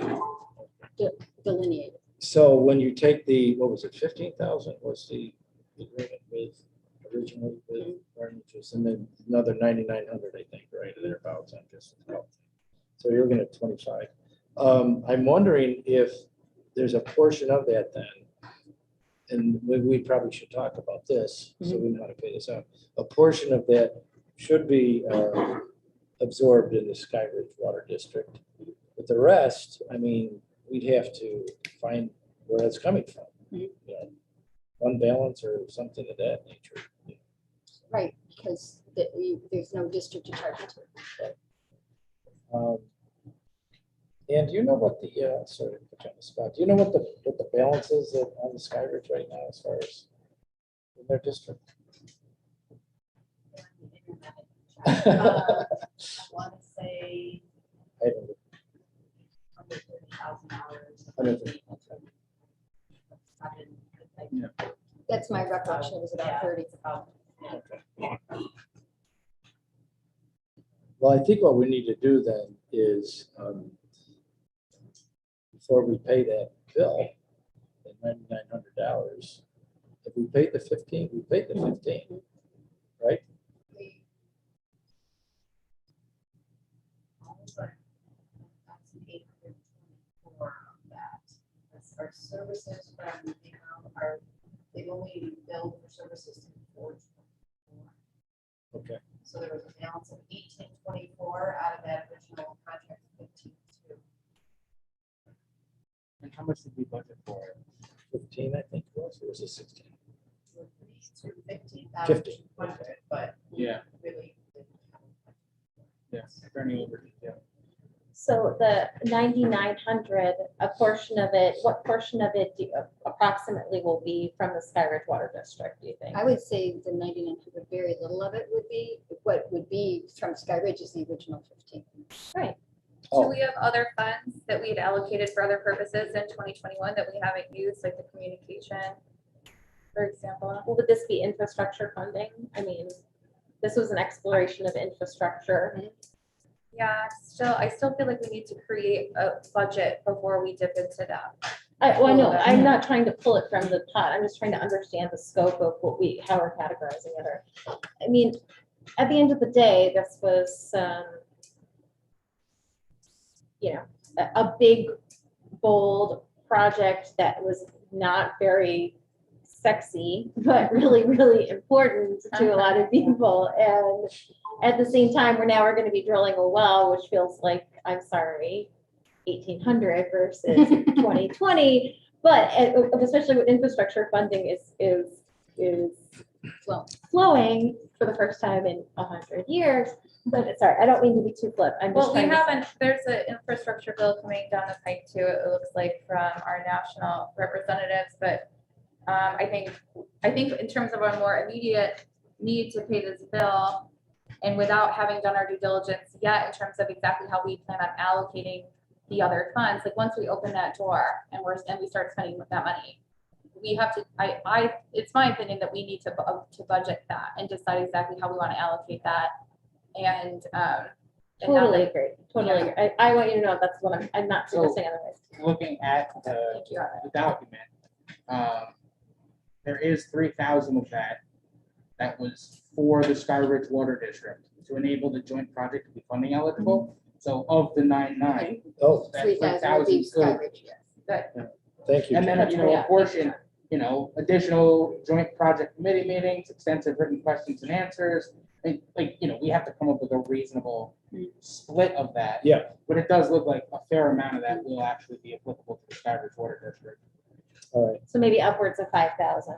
delineated. So when you take the, what was it, 15,000 was the agreement with, originally with Barnages, and then another 9,900, I think, right, or thereabouts, I'm just. So you're looking at 25. I'm wondering if there's a portion of that then, and we probably should talk about this, so we know how to pay this out. A portion of that should be absorbed in the Sky Ridge Water District. But the rest, I mean, we'd have to find where it's coming from. You know, unbalance or something of that nature. Right, because there's no district to charge it to. And do you know what the, sorry to put you on the spot, do you know what the balance is on the Sky Ridge right now as far as in their district? I want to say I don't know. $130,000. That's my recollection, it was about 30. Well, I think what we need to do then is, before we pay that bill, the $9,900, if we paid the 15, we paid the 15, right? Our services from, they only billed for services to 424. Okay. So there was a balance of 1824 out of that original contract of 15.2. And how much did we budget for it? 15, I think it was, or was it 16? 15,200, but Yeah, really. yes, turning over, yeah. So the 9,900, a portion of it, what portion of it approximately will be from the Sky Ridge Water District, do you think? I would say the 9,900, very little of it would be, what would be from Sky Ridge is the original 15. Right. Oh. Do we have other funds that we had allocated for other purposes in 2021 that we haven't used, like the communication, for example? Well, would this be infrastructure funding? I mean, this was an exploration of infrastructure. Yeah, I still feel like we need to create a budget before we dip into that. I know, I'm not trying to pull it from the pot. I'm just trying to understand the scope of how we're categorizing it. Or, I mean, at the end of the day, this was, you know, a big, bold project that was not very sexy, but really, really important to a lot of people. And at the same time, we're going to be drilling a well, which feels like, I'm sorry, 1800 versus 2020. But especially with infrastructure funding is flowing for the first time in 100 years. But sorry, I don't mean to be too flip. I'm just Well, we trying to. haven't, there's an infrastructure bill coming down the pike too, it looks like, from our national representatives, but I think in terms of our more immediate need to pay this bill, And without having done our due diligence yet in terms of exactly how we plan on allocating the other funds, like once we open that door and we start spending that money, we have to, it's my opinion that we need to budget that and decide exactly how we want to allocate that. And, and not Totally like- agree, totally agree. I want you to know that's what I'm not So- suggesting otherwise. Looking at the Thank you. the document, there is 3,000 of that was for the Sky Ridge Water District to enable the joint project to be funding eligible. So of the 9.9, Oh, that 3,000 would 3,000 be Sky could, Ridge, yes. thank you. and then, Jen. a portion, additional joint project committee meetings, extensive written questions and answers. We have to come up with a reasonable split of that. Yeah. But it does look like a fair amount of that will actually be applicable to the Sky Ridge Water District. All right. So maybe upwards of 5,000.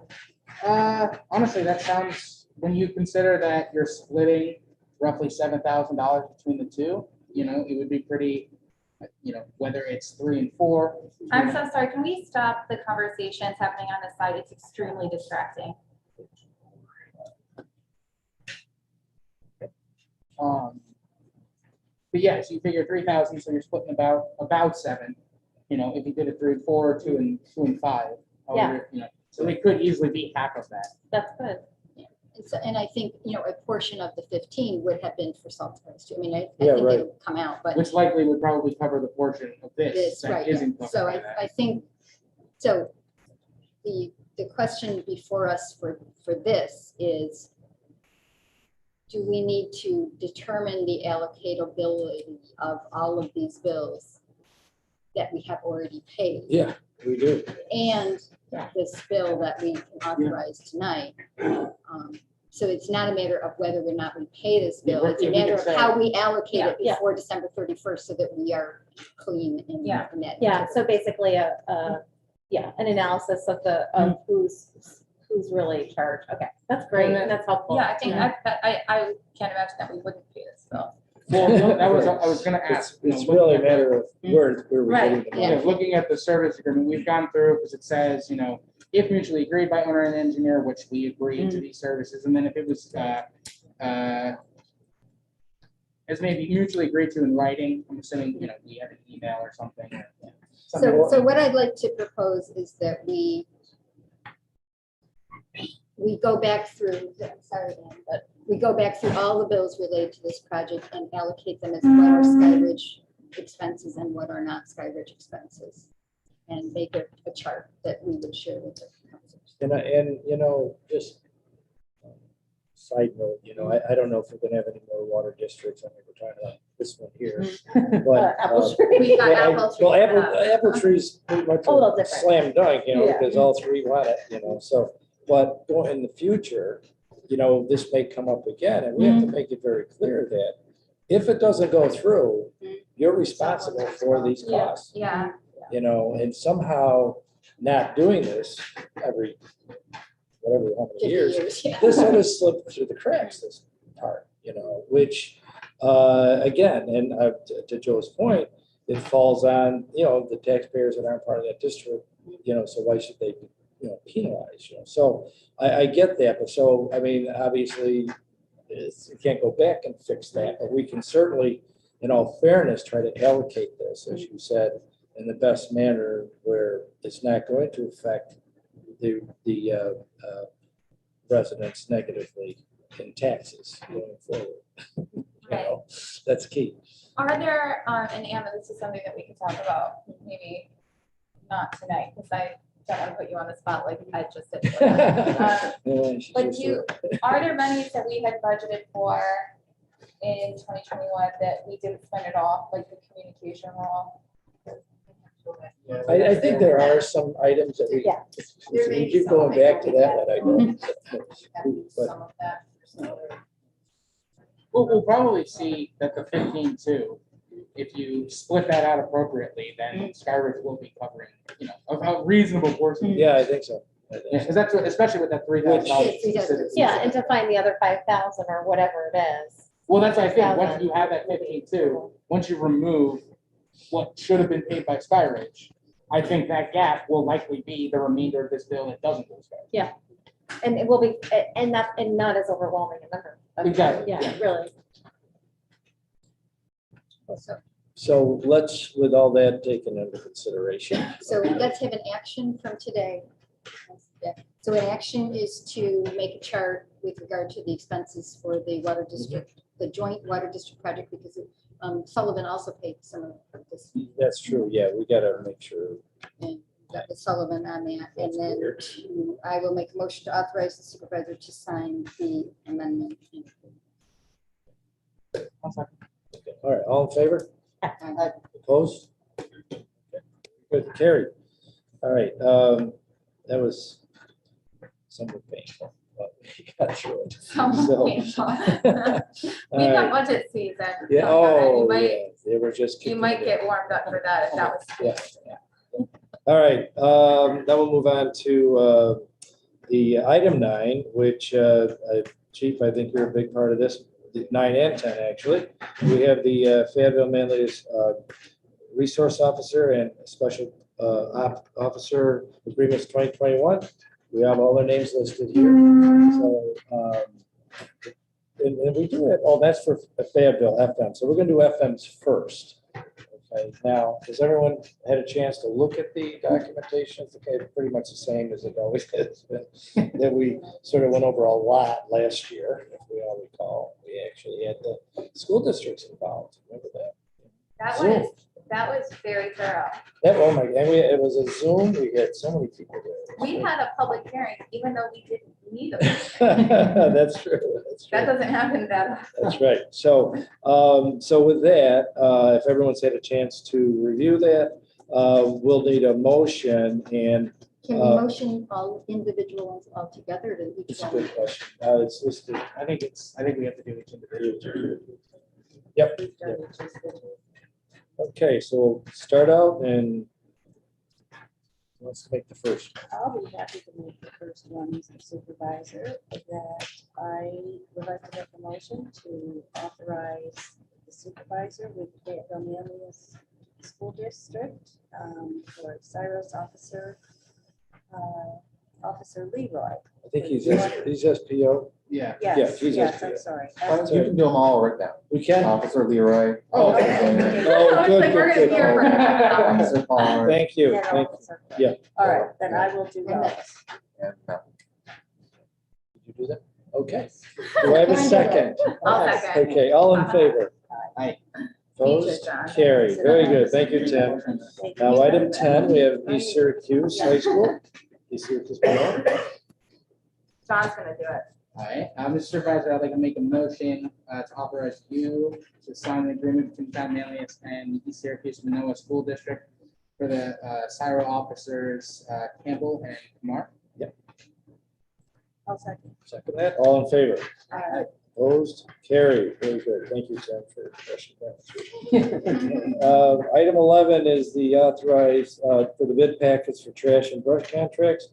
Honestly, that sounds, when you consider that you're splitting roughly $7,000 between the two, it would be pretty, whether it's 3 and 4. I'm so sorry. Can we stop the conversations happening on the side? It's extremely distracting. But yeah, so you figure 3,000, so you're splitting about 7. If you did it 3 and 4, 2 and 5. however, so it could easily be half of that. That's good. And I think, a portion of the 15 would have been for salt springs too. I mean, I Yeah, think right. it'll come out, but Which likely would probably cover the portion of this this, that right, yeah. isn't covered So by that. I think, so the question before us for this is, do we need to determine the allocatability of all of these bills that we have already paid? Yeah, we do. And this bill that we can authorize tonight. So it's not a matter of whether or not we pay this bill, it's a Yeah, we matter could of say- how we allocate it Yeah. before December 31st so that we are clean in Yeah. in that. Yeah, so basically an analysis of who's really charged. Okay, that's great, and that's helpful. Yeah, I think I can't imagine that we wouldn't pay this bill. Well, that was, I was gonna ask. It's really a matter of where we're Right. getting the Yeah. money. Looking at the service agreement, we've gone through, because it says, if mutually agreed by owner and engineer, which we agree to these services, and then if it was, as maybe mutually agreed to in writing, I'm assuming, we have an email or something. So what I'd like to propose is that we go back through, I'm sorry, Ann, but we go back through all the bills related to this project and allocate them as what are Sky Ridge expenses and what are not Sky Ridge expenses. And make a chart that we would share with the councilors. And just side note, I don't know if we're gonna have any more water districts. I mean, we're talking about this one here. But, Apple tree. We got yeah, apple tree. well, apple tree's pretty much A little a different. slam dunk, Yeah. because all 3 want it, so. But going in the future, this may come up again, and we have to make it very clear that if it doesn't go through, you're responsible for these Yeah. costs. Yeah. And somehow not doing this every, whatever, how many 50 years, yeah. this sort of slipped through the cracks, this part, which, again, and to Joe's point, it falls on, the taxpayers that aren't part of that district, so why should they be, penalized, So I get that, but so, I mean, obviously, you can't go back and fix that, but we can certainly, in all fairness, try to allocate this, as you said, in the best manner where it's not going to affect the residents negatively in taxes going forward. That's key. Are there, and Anna, this is something that we can talk about, maybe not tonight, because I don't want to put you on the spot like I just did. Yeah, she's But used to it. are there monies that we had budgeted for in 2021 that we didn't spend at all, like the communication role? I think there are some items that we, Yeah. we keep going back to that, but I don't. But Some of that. We'll probably see that the 15.2, if you split that out appropriately, then Sky Ridge will be covering, a reasonable portion. yeah, I think so. I think so. Because that's what, especially with that $3,000. Yeah, and to find the other 5,000 or whatever it is. Well, that's what I think, once you have that 15.2, once you remove what should have been paid by Sky Ridge, I think that gap will likely be the remainder of this bill that doesn't go to Sky Ridge. And it will be, and not as overwhelming a number Exactly. Yeah, really. So let's, with all that taken into consideration. So let's have an action from today. Yeah. So an action is to make a chart with regard to the expenses for the water district, the joint water district project, because Sullivan also paid some of this. That's true, yeah, we gotta make sure. And that was Sullivan on that. And then I will make a motion to authorize the supervisor to sign the amendment. Okay, all right, all in favor? Opposed? Okay, good, carried. All right, that was somewhat painful, but we got through it. So- Painful. All We've got right. budget season. Yeah, coming up, and oh, you might, yeah, they were just. you kicking might it get in. warmed up for that if that was. Yeah. All right, then we'll move on to the item 9, which, Chief, I think you're a big part of this, the 9 and 10, actually. We have the Fayetteville Manlius Resource Officer and Special Officer Agreements 2021. We have all their names listed here. So, and we do it, oh, that's for Fayetteville FM. So we're going to do FMs first. Okay, now, has everyone had a chance to look at the documentation? It's okay, pretty much the same as it always has been. That we sort of went over a lot last year, if we all recall. We actually had the school districts involved. Remember that? That was very thorough. That, oh my, and it was a Zoom. We had so many people there. We had a public hearing, even though we didn't need a. That's true. That's true. That doesn't happen that often. That's right. So, so with that, if everyone's had a chance to review that, we'll need a motion and. Can we motion all individual ones all together to each It's a one? good question. It's listed. I think we have to do each individual. Yep. Okay, so we'll start out and let's make the first. I'll be happy to make the first one, Mr. Supervisor, that I would like to make a motion to authorize the supervisor with Fayetteville Manlius School District for Cyrus Officer, Officer Leroy. I think he's SPO. Yeah. Yes, he's yes, SPO. I'm sorry. You can do them all right now. We can. Officer Leroy. Oh, Officer okay. Bennett, Oh, I was good, like, we're good, gonna hear good. from him. Officer Palmer. Thank you. And Thank you. Officer- Yeah. All right, then I will do And those. And Did you do that? Okay. Do I have a second? I'll second. Okay, all in favor? Aye. Opposed? John. Carried. Very good. Thank you, Tim. Thank Now, you. item 10, we have East Syracuse High School. East Syracuse. Manor. John's gonna do it. All right, Mr. Supervisor, I'd like to make a motion to authorize you to sign the agreement between Town Manlius and East Syracuse Manoa School District for the Syro officers Campbell and Kumar. I'll second. Second that. All in favor? Aye. Opposed? Carried. Very good. Thank you, Tim, for rushing that. Item 11 is the authorized for the bid packets for trash and brush contracts.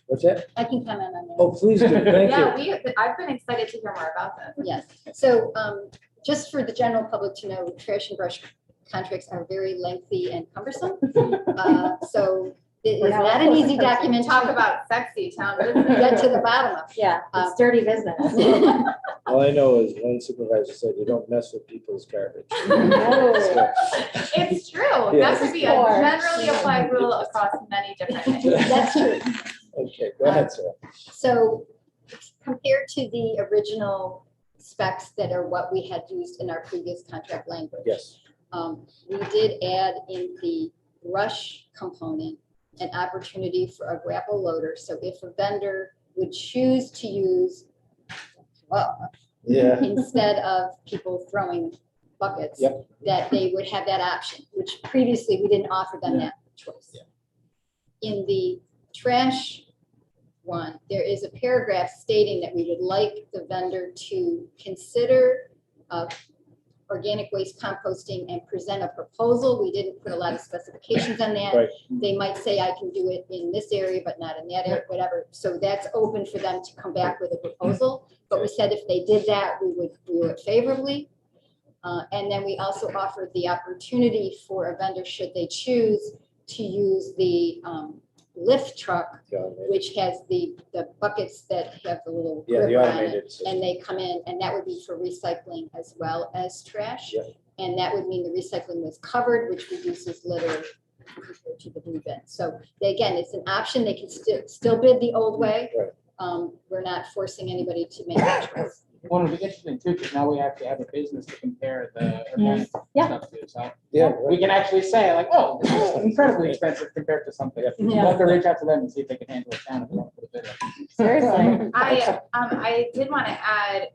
What's that? I can comment on that. Oh, please do. Thank Yeah, you. I've been excited to hear more about this. Yes, so just for the general public to know, trash and brush contracts are very lengthy and cumbersome. So it is not an easy document Talk to about sexy town get business. to the bottom of. Yeah, it's dirty business. All I know is one supervisor said you don't mess with people's garbage. No. It's true. Yeah. That could be a generally applied rule across many different things. That's true. Okay, go ahead, sir. So compared to the original specs that are what we had used in our previous contract language. Yes. We did add in the brush component an opportunity for a grapple loader. So if a vendor would choose to use, well, Yeah. instead of people throwing buckets, Yep. that they would have that option, which previously we didn't offer them that choice. In the trash one, there is a paragraph stating that we would like the vendor to consider organic waste composting and present a proposal. We didn't put a lot of specifications on that. Right. They might say, I can do it in this area, but not in that area, whatever. So that's open for them to come back with a proposal. But we said if they did that, we would view it favorably. And then we also offered the opportunity for a vendor, should they choose, to use the lift truck, The automated. which has the buckets that have the little Yeah, the gripper on it. automated system. And they come in, and that would be for recycling as well as trash. Yep. And that would mean the recycling was covered, which reduces litter compared to the blue bin. So again, it's an option. They can still bid the old way. Right. We're not forcing anybody to make that choice. One would be interesting too, because now we actually have a business to compare the organic Yeah. stuff to. So Yeah. we can actually say like, oh, this is incredibly expensive compared to something. We'll have to reach out to them and see if they can handle it down if they want to put a bid in. Seriously. I did want to add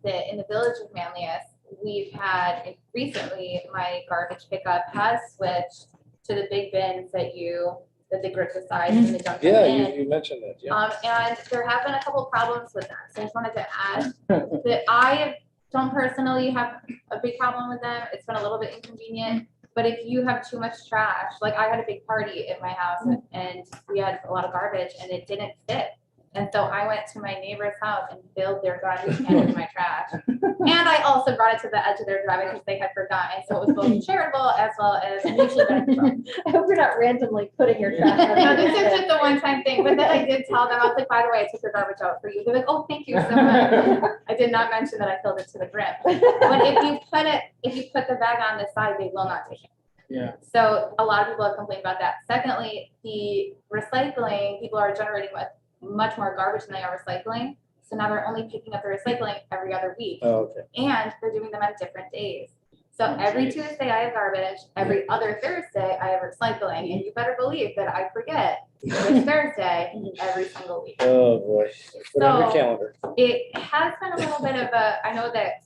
that in the village of Manlius, we've had recently, my garbage pickup has switched to the big bins that they grip the sides and they dump them Yeah, in. you mentioned that, yeah. And there have been a couple problems with them, so I just wanted to add that I don't personally have a big problem with them. It's been a little bit inconvenient, but if you have too much trash, like I had a big party at my house and we had a lot of garbage and it didn't fit. And so I went to my neighbor's house and filled their garbage can with my trash. And I also brought it to the edge of their driveway because they had forgotten. So it was both charitable as well as mutually beneficial. I hope you're not randomly putting your trash. No, this is just a one-time thing, but then I did tell them, I was like, by the way, I took your garbage out for you. They're like, oh, thank you so much. I did not mention that I filled it to the brim. But if you put the bag on the side, they will not take it. Yeah. So a lot of people have complained about that. Secondly, the recycling, people are generating much more garbage than they are recycling. So now they're only picking up the recycling every other week. Oh, okay. And they're doing them on different days. So every Tuesday I have garbage, every other Thursday I have recycling, and you better believe that I forget which Thursday every single week. Oh, boy. Put it on your So- calendar. It has been a little bit of a, I know that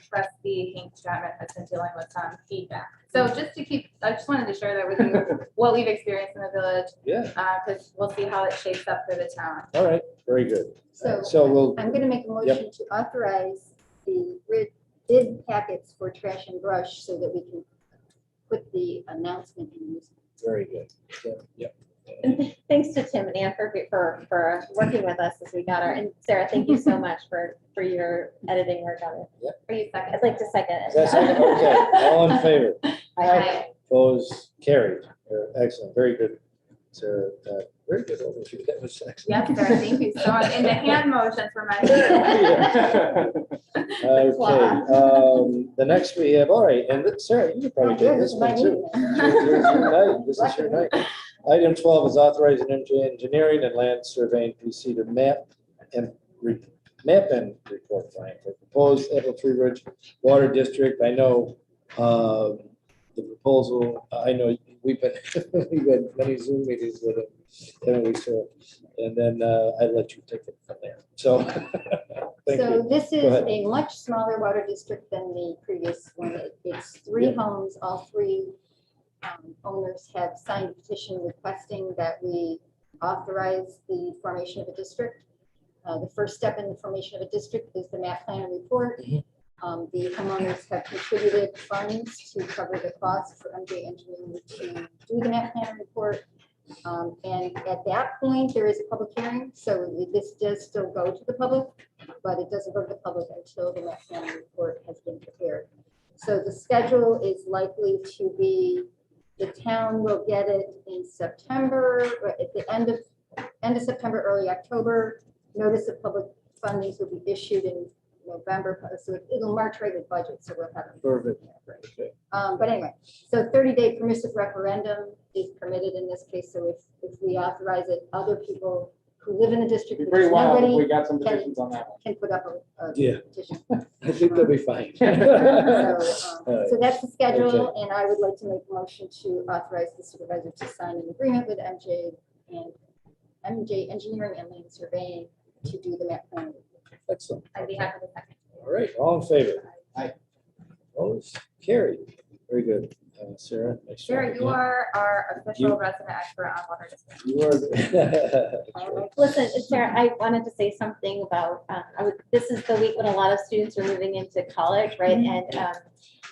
trustee Hank Chapman has been dealing with some feedback. So just to keep, I just wanted to share that with you, what we've experienced in the village, Yeah, because we'll see how it shapes up for the town. all right, very good. So So we'll, I'm gonna make a motion to authorize the bid packets for trash and brush so that we can put the announcement in the newspaper. very good. Yeah. And thanks to Tim and Ann for working with us as we got our, and Sarah, thank you so much for your editing work on it. Are you second? I'd like to second Is that it. second? Okay, all in favor? Aye. Opposed, carried. Excellent, very good. Sarah, very good overview. That was excellent. Yes, sir, thank you so much. And the hand motions were mentioned. Okay, the next we have, all right, and Sarah, you could probably take this one too. Here's your night. This is your night. Item 12 is authorizing MJ Engineering and Land Surveying PC to map and report plan for proposed Apple Tree Ridge Water District. I know the proposal, I know we've had many Zoom meetings with it, haven't we, Sarah? And then I'll let you take it from there. So, thank So you. this is ahead. a much smaller water district than the previous one. It's 3 homes, all 3 owners have signed a petition requesting that we authorize the formation of a district. The first step in the formation of a district is the map plan and report. The homeowners have contributed funds to cover the cost for MJ Engineering to do the map plan and report. And at that point, there is a public hearing, so this does still go to the public, but it doesn't go to the public until the map plan and report has been prepared. So the schedule is likely to be, the town will get it in September, or at the end of September, early October. Notice of public fundings will be issued in November, so it'll march right with budget, so we'll have it. Perfect. Okay. But anyway, so 30-day permissive referendum is permitted in this case, so if we authorize it, other people who live in the district, Be which pretty is wild if we nobody, got some petitions on that one. can put up a Yeah. petition. I think they'll be fine. So that's the schedule, and I would like to make a motion to authorize the supervisor to sign an agreement with MJ Engineering and Land Surveying to do the map plan. Excellent. I'd be happy to second. All right, all in favor? Aye. Opposed? Carried. Very good. Sarah? next Sure, one. you are our official You- resident expert on water district. You are. Listen, Sarah, I wanted to say something about, this is the week when a lot of students are moving into college, right? And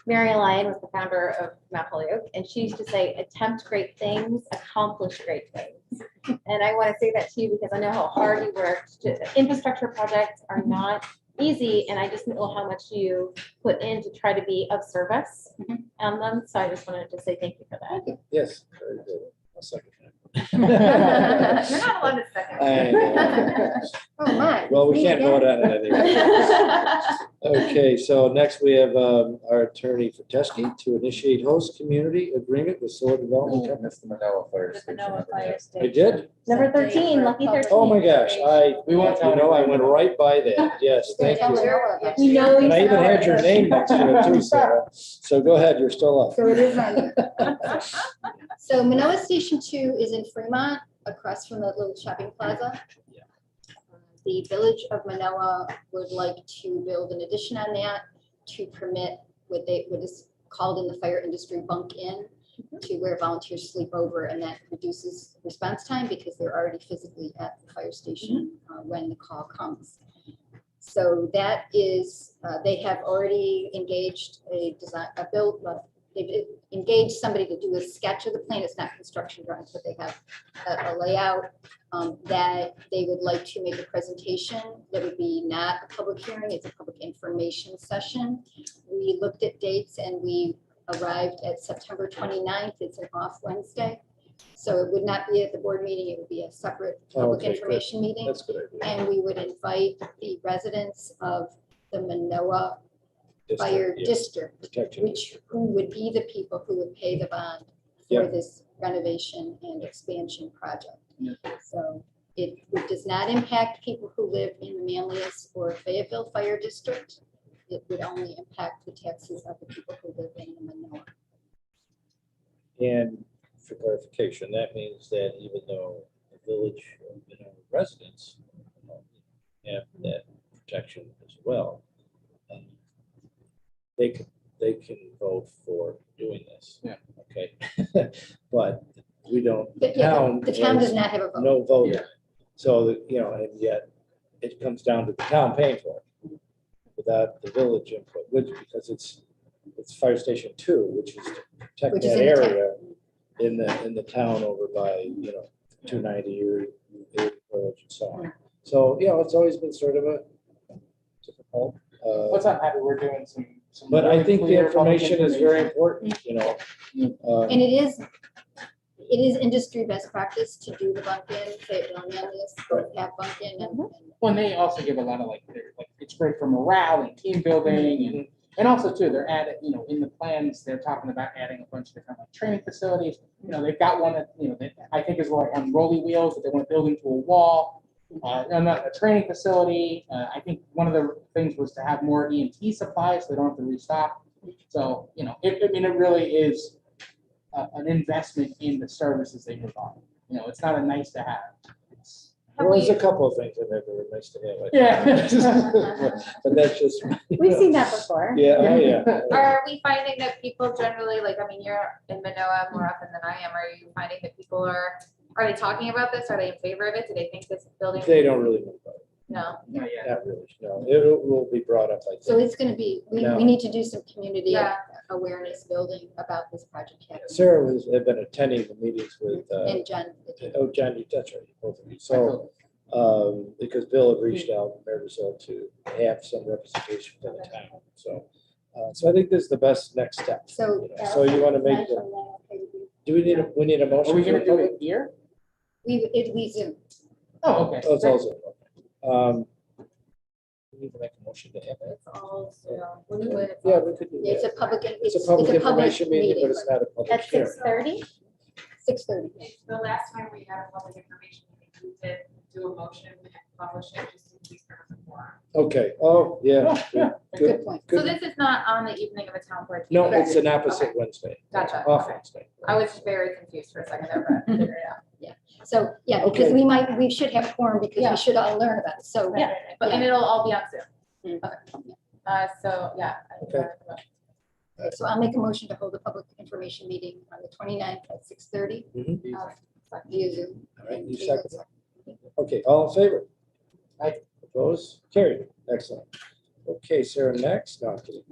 Mary Lyon was the founder of Mount Holyoke, and she used to say, attempt great things, accomplish great things. And I want to say that to you because I know how hard you worked. Infrastructure projects are not easy, and I just know how much you put in to try to be of service on them. So I just wanted to say thank you for that. Yes, very good. I'll second that. You're not allowed to second. I know. Oh, my. Well, we Me can't again. vote on it anyway. Okay, so next we have our attorney for Teske to initiate host community agreement with Solar Development Company. Missed the Manoa Fire The Station. Manoa Fire I Station. did? Number 13, lucky 13. Oh, my gosh, We won't tell you know, I anyone. went right by that. Yes, thank Tell you. Manoa about We it. know And I each even had your other. name next to it too, Sarah. So go ahead, you're still up. So it is on. So Manoa Station 2 is in Fremont, across from the little shopping plaza. Yeah. The village of Manoa would like to build an addition on that to permit what is called in the fire industry bunk in, to where volunteers sleep over, and that reduces response time because they're already physically at the fire station when the call comes. So that is, they have already engaged they've engaged somebody to do a sketch of the plan. It's not construction drawings, but they have a layout that they would like to make a presentation. That would be not a public hearing, it's a public information session. We looked at dates and we arrived at September 29th. It's an off Wednesday. So it would not be at the board meeting, it would be a separate public Okay, good. information meeting. That's a good idea. And we would invite the residents of the Manoa Fire Yeah, District, protection which district. who would be the people who would pay the bond for Yep. this renovation and expansion project. Yeah. So it does not impact people who live in the Manlius or Fayetteville Fire District. It would only impact the taxes of the people who live in the Manoa. And for clarification, that means that even though the village residents have that protection as well, they can vote for doing this. Yeah. Okay. But we don't, But yeah, town the town has does not have a vote. no vote. Yeah. So, and yet it comes down to the town paying for it without the village input, which, because it's Fire Station 2, which is to protect Which is that in the town. area in the town over by, 290 or village and so on. So, it's always been sort of a difficult. What's up, happy we're doing some. But I really think the clear public information is very important, And it is industry best practice to do the bunk in, Fayetteville and Manlius both have bunk in and Well, and they also give a lot of it's great for morale and team building and also too, they're adding, in the plans, they're talking about adding a bunch of different training facilities. They've got one that, that I think is like on rolly wheels that they want to build into a wall. And a training facility. I think one of the things was to have more EMT supplies, so they don't have to restock. So, it really is an investment in the services they provide. It's not a nice to have. It's, Well, there's a couple of things in there that are nice to have. yeah. But that's just. We've seen that before. Yeah, oh, yeah. Are we finding that people generally, you're in Manoa more often than I am, are you finding that people are they talking about this? Are they in favor of it? Do they think this building? They don't really know about it. No. Not yet. Not really, no. It will be brought up, I so think. it's gonna be, we No. need to do some community Yeah. awareness building about this project. Sarah had been attending the meetings with, And Jen. John, that's right, both of you. So, because Bill had reached out in Marysville to have some representation for the town. So I think this is the best next step. So So you want to make, do we need a motion? Are we for gonna the do public? it here? we Zoom. Oh, okay. Oh, it's also. We need to make a motion to have it. It's all Zoom. Yeah, we could do It's a that. public, It's a public information meeting, but it's not a public At hearing. 6:30? 6:30. The last time we had a public information meeting, we did do a motion and publish it just in case there was a forum. Okay, oh, yeah. Oh, yeah. Good point. So Good. this is not on the evening of a town board? No, meeting? it's an opposite Okay. Wednesday. Gotcha, Off okay. Wednesday. I was very confused for a second there, but I figured it out. So, yeah, because Okay. we should have quorum because Yeah. we should all learn about it. So, Yeah, but, and it'll all be on Zoom. Mm. Okay. So, yeah. Okay. okay, so I'll make a motion to hold a public information meeting on the 29th at 6:30 Mhm. via Zoom. All right, you second. Okay, all in favor? Aye. Opposed? Carried. Excellent. Okay, Sarah, next. No, I'm kidding.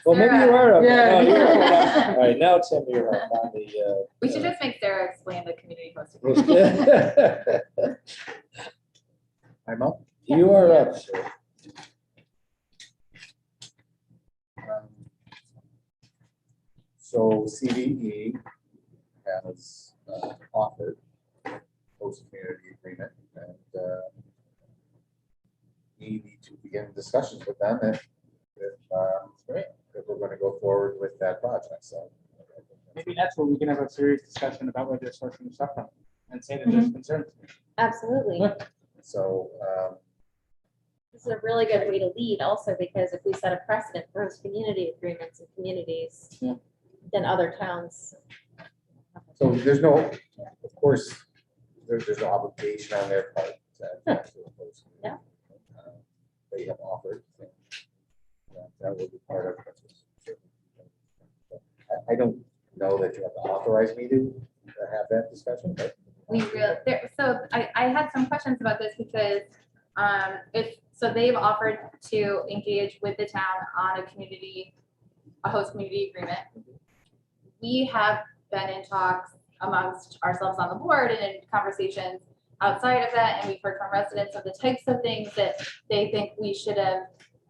Well, maybe you are up. Yeah. No, you're up. All right, now Tim, you're up on the. We should just make Sarah explain the community posting. I'm up. You are up, sir. So CVE has offered host community agreement, and we need to begin discussions with them if we're gonna go forward with that project, so. Maybe that's where we can have a serious discussion about where they're sourcing stuff from and say that there's concerns. Absolutely. So, This is a really good way to lead also, because if we set a precedent for those community agreements and communities, Yeah. then other towns. so there's no, of course, there's no obligation on their part to actually oppose. Yeah. They have offered. and that will be part of it. I don't know that you have to authorize me to have that discussion, but. So I had some questions about this because so they've offered to engage with the town on a host community agreement. We have been in talks amongst ourselves on the board and in conversations outside of that, and we've heard from residents of the types of things that they think we should have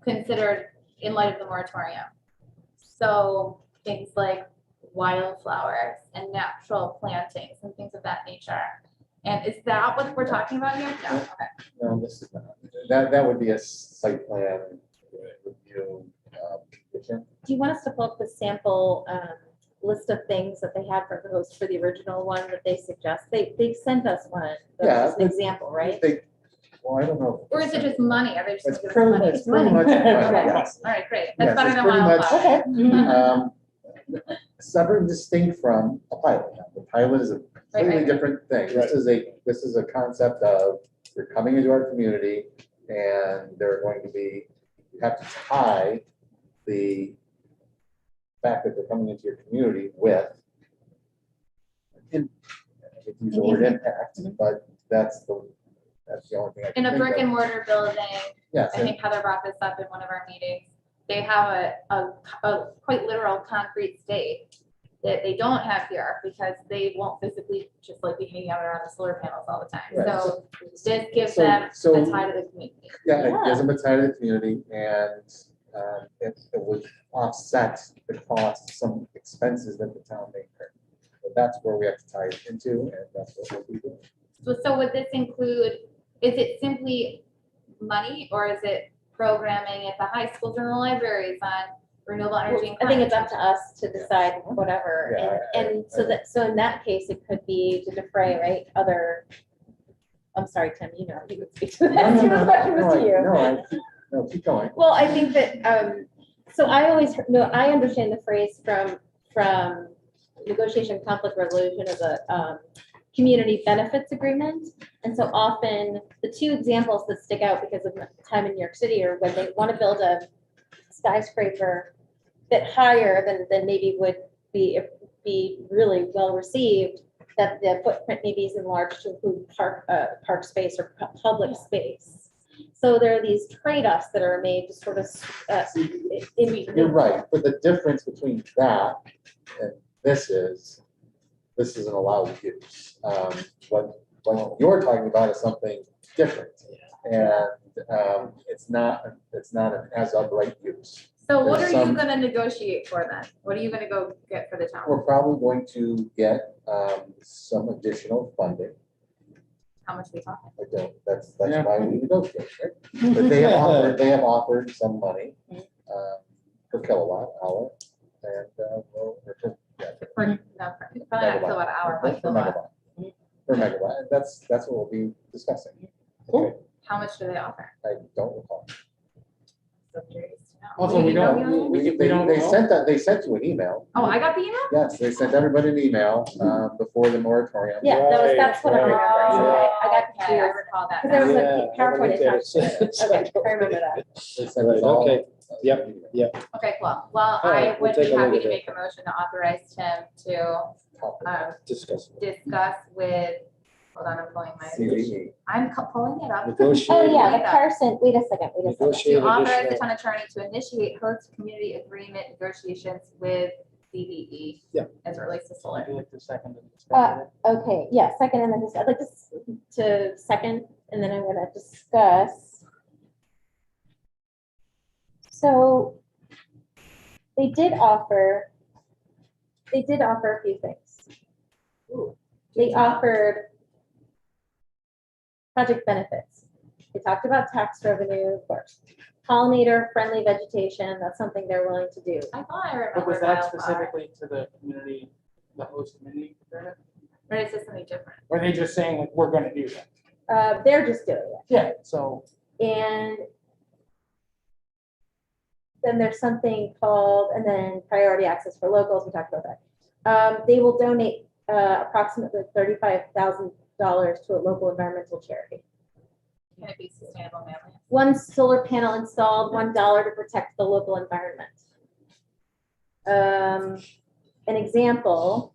considered in light of the moratorium. So things like wildflowers and natural plantings and things of that nature. And is that what we're talking about here? No, okay. No, this is not. That would be a site plan review petition. Do you want us to pull up the sample list of things that they had for the host for the original one that they suggest? They sent us one. That's an example, right? Well, I don't know. Or is it just money? Are they just It's gonna give us pretty money? much, it's pretty much. Okay. yes. All right, great. Yes, That's better it's than pretty much- wildflower. Separate and distinct from a pilot. Now, the pilot is a completely Right. different thing. This is a concept of you're coming into our community and they're going to be, you have to tie the fact that they're coming into your community with, I hate to use the word impact, but that's the only thing I can In a think brick of. and mortar building, Yes, I think Heather brought this up in one of our meetings. They have a quite literal concrete state that they don't have here because they won't physically just like be hanging out around the solar panels all the time. Right. So this gives So- them so- a tie to the community. Yeah, it gives them a tie to the community and it would offset the cost, some expenses that the town may incur. But that's where we have to tie it into, and that's what we'll be doing. So would this include, is it simply money or is it programming at the high schools and the libraries on renewable energy? and I think it's climate up to us to decide whatever, Yeah, and so in that case, it could be to defray, right, other. I'm sorry, Tim, you would speak to that. The question was to you. No, keep going. Well, I think that, so I always, I understand the phrase from negotiation conflict resolution as a community benefits agreement. And so often the two examples that stick out because of my time in New York City are when they want to build a skyscraper bit higher than maybe would be really well received, that the footprint maybe is enlarged to include park space or public space. So there are these trade-offs that are made to sort of You're right, but the difference between that and this is an allowed use. What you're talking about is something different. And it's not an as of right use. So what are There's you some- gonna negotiate for then? What are you gonna go get for the town? We're probably going to get some additional funding. How much are we talking? I don't, that's Yeah. why we negotiate, right? But they have offered some money per kilowatt hour and Probably not kilowatt hour, per but kilowatt. megawatt. Per megawatt, and that's what we'll be discussing. Cool. How much do they offer? I don't recall. So curious to know. Also, You we know don't- the only- They sent you an email. Oh, I got the email? Yes, they sent everybody an email before the moratorium. Yeah, that's what I remember. Right. I got Okay, I confused. recall that. Because there was Yeah, a PowerPoint attached to it. Okay, I remember that. They sent us all- Okay. Yep. Okay, cool. Well, All I right, we'll would be take a look happy at to it. make a motion to authorize Tim to Discuss. discuss with, hold on, I'm pulling my, CVE. I'm pulling it up. Negotiate. Oh, yeah, the Yeah. Carson, wait a second. Negotiate To authorize the additional. town attorney to initiate host community agreement negotiations with CVE. Yeah. As it relates to solar. Would you like to second and discuss it? Okay, yeah, second, and then I'd like to second, and then I'm gonna discuss. So they did offer a few things. they offered project benefits. They talked about tax revenue, of course. Pollinator-friendly vegetation, that's something they're willing to do. I thought I But was remembered that wildflower. specifically to the community, the host community permit? Or is this something different? Or are they just saying like, we're gonna do that? They're just doing it. Yeah, so And then there's something called, and then priority access for locals, we talked about that. They will donate approximately $35,000 to a local environmental charity. Can it be sustainable Manlius? One solar panel installed, $1 to protect the local environment. An example,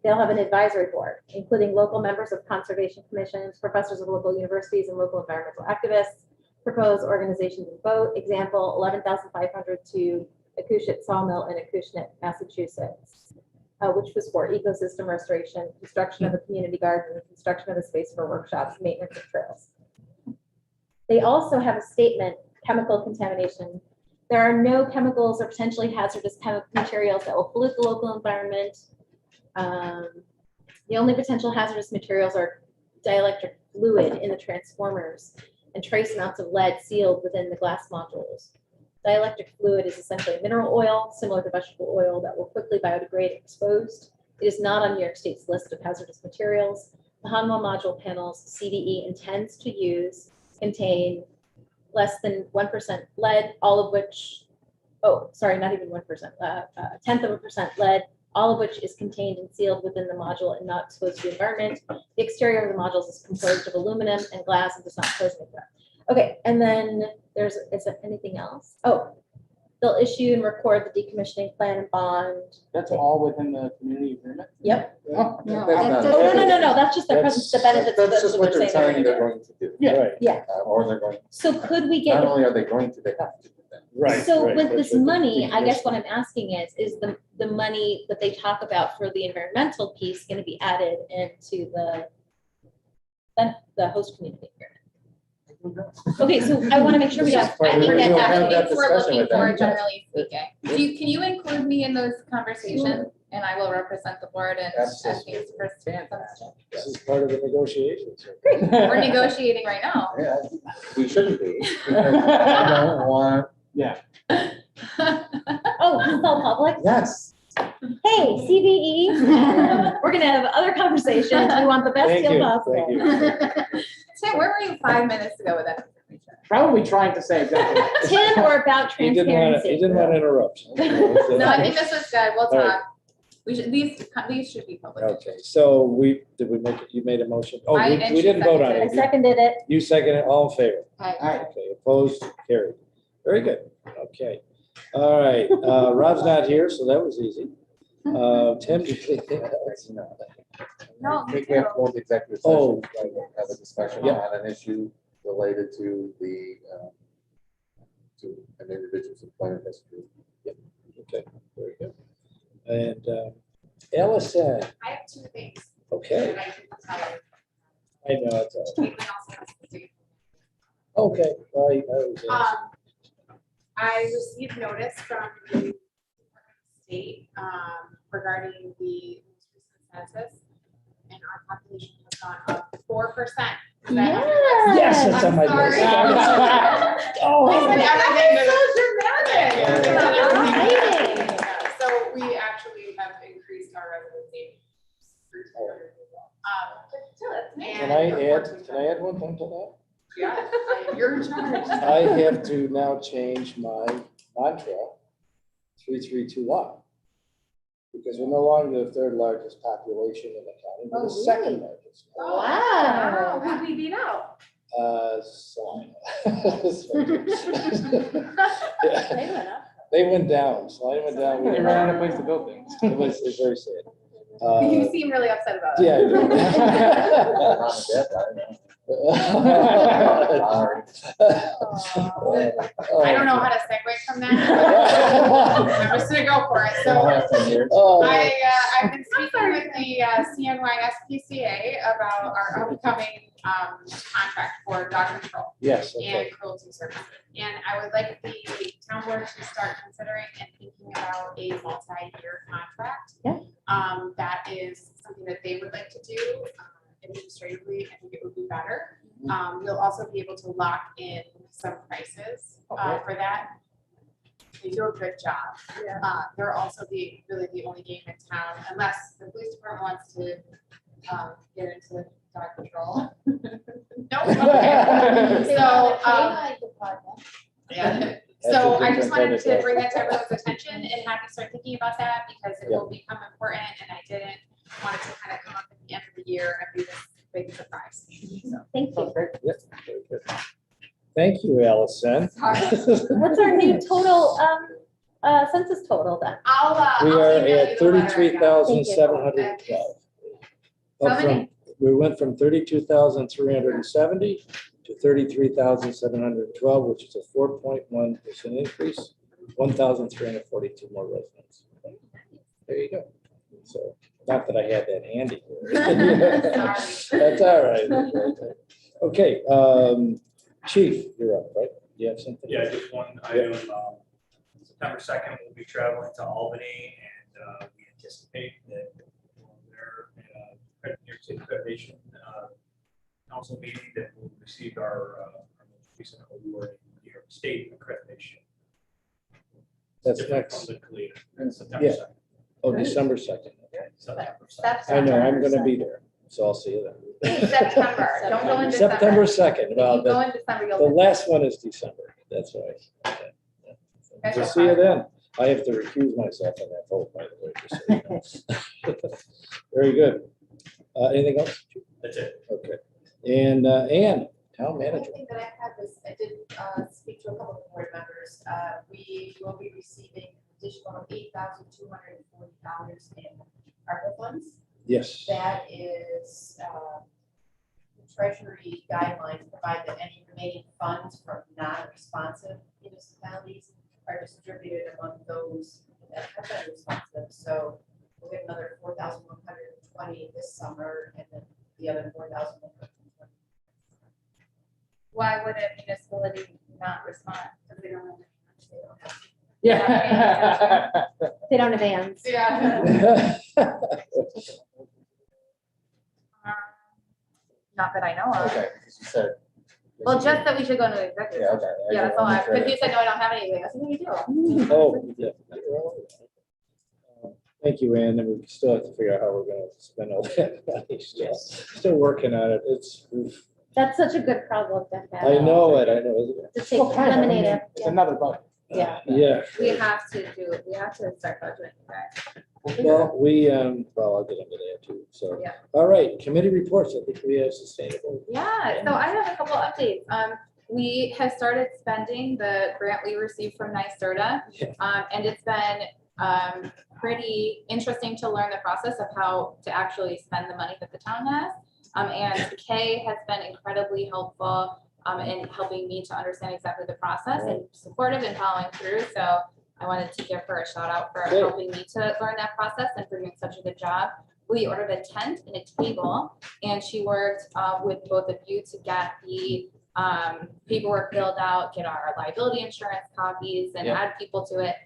they'll have an advisory board, including local members of conservation commissions, professors of local universities, and local environmental activists. Proposed organizations and vote. Example, $11,500 to Acushnet Sawmill in Acushnet, Massachusetts, which was for ecosystem restoration, construction of a community garden, construction of a space for workshops, maintenance of trails. They also have a statement, chemical contamination. There are no chemicals or potentially hazardous chemical materials that will pollute the local environment. The only potential hazardous materials are dielectric fluid in the transformers and trace amounts of lead sealed within the glass modules. Dielectric fluid is essentially mineral oil, similar to vegetable oil, that will quickly biodegrade if exposed. It is not on New York State's list of hazardous materials. The Hanwha module panels CDE intends to use contain less than 1% lead, all of which, oh, sorry, not even 1%, 0.1% lead, all of which is contained and sealed within the module and not exposed to the environment. The exterior of the modules is composed of aluminum and glass and does not pose any threat. Okay, and then is there anything else? Oh, they'll issue and record the decommissioning plan and bond. that's all within the community agreement? Yep. Oh, No, That's that not- doesn't- No, that's just the That's- the benefits. That's just what they're telling you they're doing. going to do. Yeah. Right, Yeah, Or they're going, so could we not get, only are they going to, they have to do that. right. so right. with That's this what the money, I guess what decommissioning- I'm asking is the money that they talk about for the environmental piece gonna be added into the host community agreement? Okay, so I wanna make sure we This have. is part I of think the- that We'll have that's that what we're discussion looking with them. for, generally speaking. Can you include me in those conversations? And I will represent the board and Absolutely. things for This is part of the negotiations. We're negotiating right now. Yeah, we shouldn't be. Because I don't want, Yeah, Oh, this is all public? yes. Hey, CVE, we're gonna have other conversations, we want the best Thank deal you, possible. thank you. Tim, where were you 5 minutes ago with that information? probably trying to say exactly that. Tim, or about He didn't want to, he transparency? didn't want to interrupt. No, I think this was good. We'll All right. talk. We should, these should be public. Okay, so did we make it, you made a motion? Oh, I- we and we she didn't vote on I it. seconded it. You seconded, all in favor? Aye. All right, Okay, opposed, carried. Very good, okay. All right, Rob's not here, so that was easy. Tim, do you think that's enough? No, I think we have to go into executive Oh. session, have a discussion Yeah. on an issue related to to an individual's employment history. Okay, very good. And Ellison, I have two things okay, that I can tell you. I know, it's all, Caitlin also has to do. okay, I was I received notice from the Department of State regarding the most recent census, and our population has gone up 4%. Yes, it's on my list. Oh. Exciting. So we actually have increased our residency. Can I add one thing to that? Yeah, you're in charge. I have to now change my mantra, 332Y. Because we're no longer the third largest population in the county, we're the second largest. Wow. Who'd we beat out? Salina. They went up. They went down, Salina went down. they ran out of place to build things. It's very sad. You seem really upset about it. Yeah, I do. Mom and dad died. Sorry. I don't know how to segue from that. I'm just gonna go for it. I'll So have 10 years. I've been speaking with the CNY SPCA about our upcoming contract for dog control Yes, okay. and cruelty services. And I would like the town board to start considering and thinking about a multi-year contract. Yeah. That is something that they would like to do administratively. I think it would be better. We'll also be able to lock in some prices for that. They do a good job. They're also really the only game in town, unless the police department wants to get into dog control. Nope. Okay. They So, want a canine department. yeah. That's So a I just wanted different to bring that to everyone's attention and have you start thinking about that because it Yeah. will become important and I didn't want it to kind of come up at the end of the year and be this big surprise. So, Thank you. Sounds great. Yep, very good. Thank you, Allison. What's our new total, census total then? I'll. We I'll are email you at the letter I got. 33,712. How Up from- many? We went from 32,370 to 33,712, which is a 4.1% increase, 1,342 more residents. There you go. So, not that I had that handy. Sorry. That's all right. That's okay. Okay, Chief, you're up, right? You have something? Yeah, just one item. September 2nd, we'll be traveling to Albany and we anticipate that their New York State Accreditation Council meeting that will receive our most recent award in New York State accreditation. That's Different next. from the CLEA, September Yeah. 2nd. Oh, December 2nd. Okay. September 2nd. I know, I'm gonna be there, so I'll see you then. September, don't go in December. September 2nd. If Well, you go the, in December, the you'll. last one is December. That's right. Okay. Yeah. Guys We'll are see you fine. then. I have to recuse myself on that vote, by the way. just so you know. Very good. Anything else? That's it. Okay. And Ann, town The only manager. thing that I had was, I did speak to a couple of board members. We will be receiving additional $8,240 in ARPA funds. Yes. That is, the Treasury guidelines provide that any remaining funds from non-responsive municipalities are distributed among those that have been responsive. So we'll get another 4,120 this summer and then the other 4,120. Why would a municipality not respond? Because they don't have any money. Yeah. They don't have vans. Yeah. Not that I know of. Okay, because you said. Well, just that we should go into executive. Yeah, session. okay. Yeah, that's all I, because you said, no, I don't have anything. I said, no, you do. Oh, yeah. Thank you, Ann, and we still have to figure out how we're gonna spend all that money. Still working on it. It's, That's such a good problem to have. I know it, isn't it? To take, Well, kind of, I mean, eliminate it. It's another bucket. Yeah. Yeah. We have to start budgeting, guys. Well, well, I'll get into that too, so. Yeah. All right, committee reports, I think we have sustainable. Yeah, so I have a couple updates. We have started spending the grant we received from NYSERDA. Yeah. And it's been pretty interesting to learn the process of how to actually spend the money that the town has. And Kay has been incredibly helpful in helping me to understand exactly the process and supportive and following through. So I wanted to give her a shout out for Great. helping me to learn that process and for doing such a good job. We ordered a tent and a table, and she worked with both of you to get the paperwork filled out, get our liability insurance copies, and Yeah. add people to it.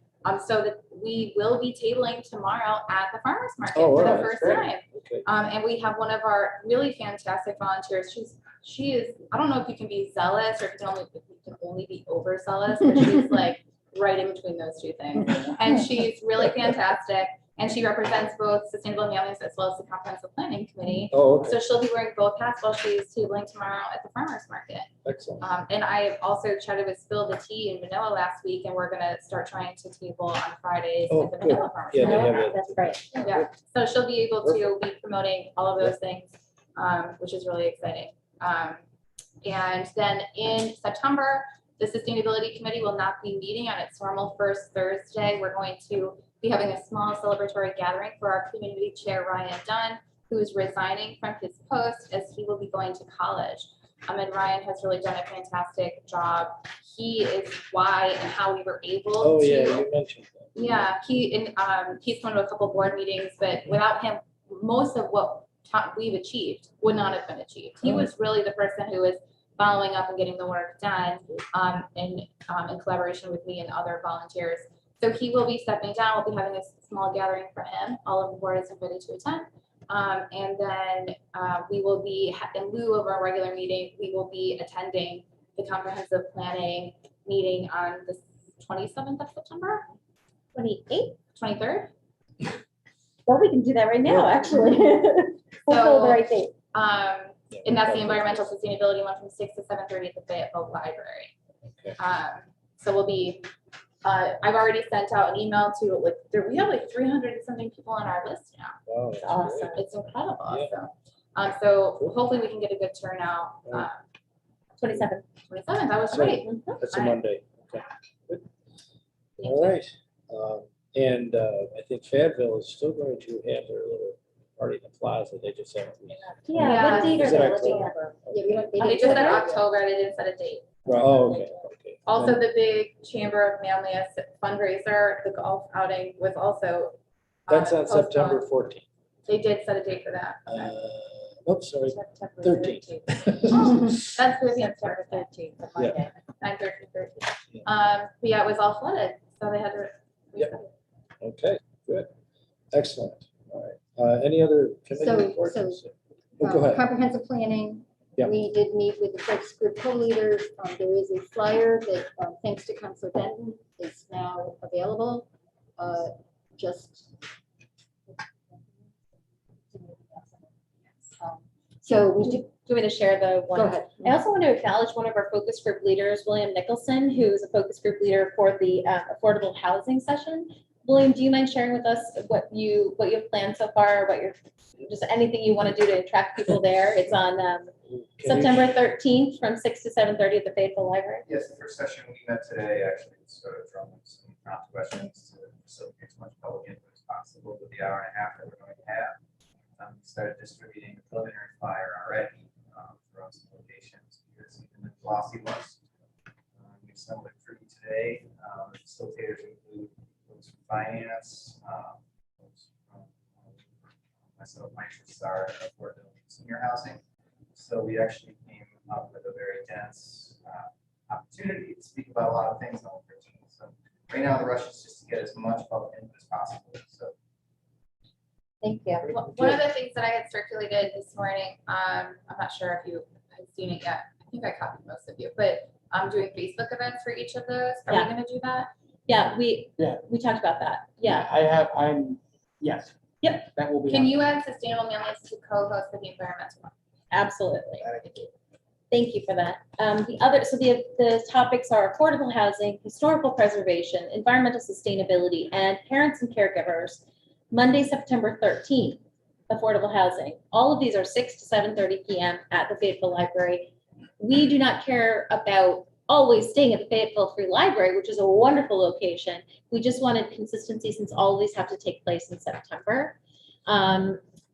So that we will be tabling tomorrow at the farmer's market Oh, for wow, the that's first great. time. Okay. And we have one of our really fantastic volunteers. She is, I don't know if you can be zealous or if you can only be overzealous, but she's like right in between those two things. And she's really fantastic. And she represents both Sustainable Manlius as well as the Comprehensive Planning Committee. Oh, okay, So she'll be wearing both hats while she's tabling tomorrow at the farmer's market. excellent. And I also chatted with Spill the Tea in Manila last week, and we're gonna start trying to table on Fridays Oh, at the good. Manila farmer's Yeah, they market. have it. That's great. Yeah, so she'll be able to be promoting all of those things, which is really exciting. And then in September, the Sustainability Committee will not be meeting on its normal first Thursday. We're going to be having a small celebratory gathering for our community chair, Ryan Dunn, who is resigning from his post as he will be going to college. And Ryan has really done a fantastic job. He is why and how we were able Oh, to. yeah, you mentioned that. Yeah, he's come to a couple board meetings, but without him, most of what we've achieved would not have been achieved. He was really the person who was following up and getting the work done in collaboration with me and other volunteers. So he will be stepping down. We'll be having a small gathering for him. All of the board is invited to attend. And then we will be, in lieu of our regular meeting, we will be attending the comprehensive planning meeting on the 27th of September, 28th? 23rd. Well, we can do that right now, actually. We'll fill the right date. And that's the environmental sustainability one from 6 to 7:30 at the Fayetteville Library. Okay. So we'll be, I've already sent out an email to, like, we have like 300 and something people on our list now. Wow, that's Awesome. great. It's incredible. Yeah. So hopefully we can get a good turnout. 27th. 27th, that was So- great. That's a All right. Monday. Okay. Good. Thank All you. right. And I think Fayetteville is still going to have their little party in the plaza. They just haven't. Yeah, what date Is are it they October? looking at? Yeah, we don't. They didn't just set said it yet. October, they didn't set a date. Oh, okay, okay. Also, the big Chamber of Manlius fundraiser, the golf outing was also. That's on postponed. September 14th. They did set a date for that. Oops, sorry, September 13th. That's Vivian's September 13th, the Yeah. Monday. 9/13, 13. Yeah. But yeah, it was all flooded, so they had to. Yep. Okay, good. Excellent. All right. Any other committee So- reports? so, Oh, go ahead. Comprehensive planning. Yeah. We did meet with the focus group co-leaders. There is a flyer that, thanks to Councilor Benton, is now available. Just. So we do, Do you want me to share the one? go ahead. I also want to acknowledge one of our focus group leaders, William Nicholson, who is a focus group leader for the affordable housing session. William, do you mind sharing with us what you've planned so far, just anything you want to do to attract people there? It's on September 13th from 6 to 7:30 at the Fayetteville Library. Yes, the first session we met today, actually, sort of from some prompt questions to facilitate as much public input as possible with the hour and a half that we're going to have. We started distributing the preliminary flyer already from some locations because even the glossy ones. We assembled it for you today. The facilitators include folks from finance, folks from myself, Mike Star, affordable senior housing. So we actually came up with a very dense opportunity to speak about a lot of things on the 13th. So right now the rush is just to get as much public input as possible. So Thank you. One of the things that I had circulated this morning, I'm not sure if you have seen it yet. I think I copied most of you, but I'm doing Facebook events for each of those. Are we Yeah. going to do that? Yeah, we Yeah. talked about that. Yeah. Yes. Yep. That will be. Can on. you add Sustainable Manlius to co-host for the environmental one? Absolutely. Thank you for that. The topics are affordable housing, historical preservation, environmental sustainability, and parents and caregivers. Monday, September 13th, affordable housing. All of these are 6 to 7:30 p.m. at the Fayetteville Library. We do not care about always staying at the Fayetteville Free Library, which is a wonderful location. We just wanted consistency since all of these have to take place in September.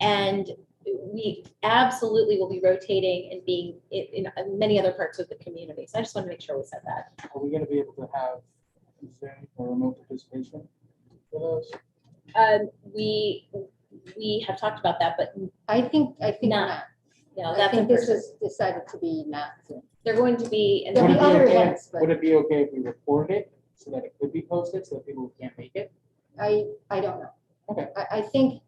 And we absolutely will be rotating and being in many other parts of the community. So I just want to make sure we said that. Are we gonna be able to have Zoom or remote participation for those? We have talked about that, but I think Not. not. you know, I that's in think this person. was decided to be not. They're going to be, and There'll Would be it be other okay- events, but Would it be okay if we recorded it so that it could be posted, so that people who can't make it? I don't know. Okay. I think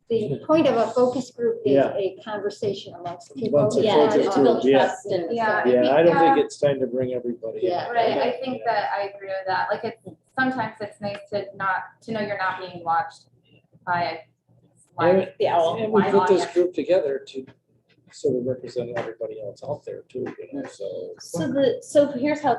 the point of a focus group is Yeah. a conversation amongst people. Amongst the yeah, focus to build group, yeah. trust and. Yeah. Yeah, I don't think it's time to bring everybody in. Yeah. Right, I think that I agree with that. Like, sometimes it's nice to know you're not being watched by a live. The owl. And we live put this audience. group together to sort of represent everybody else out there too, so. So here's how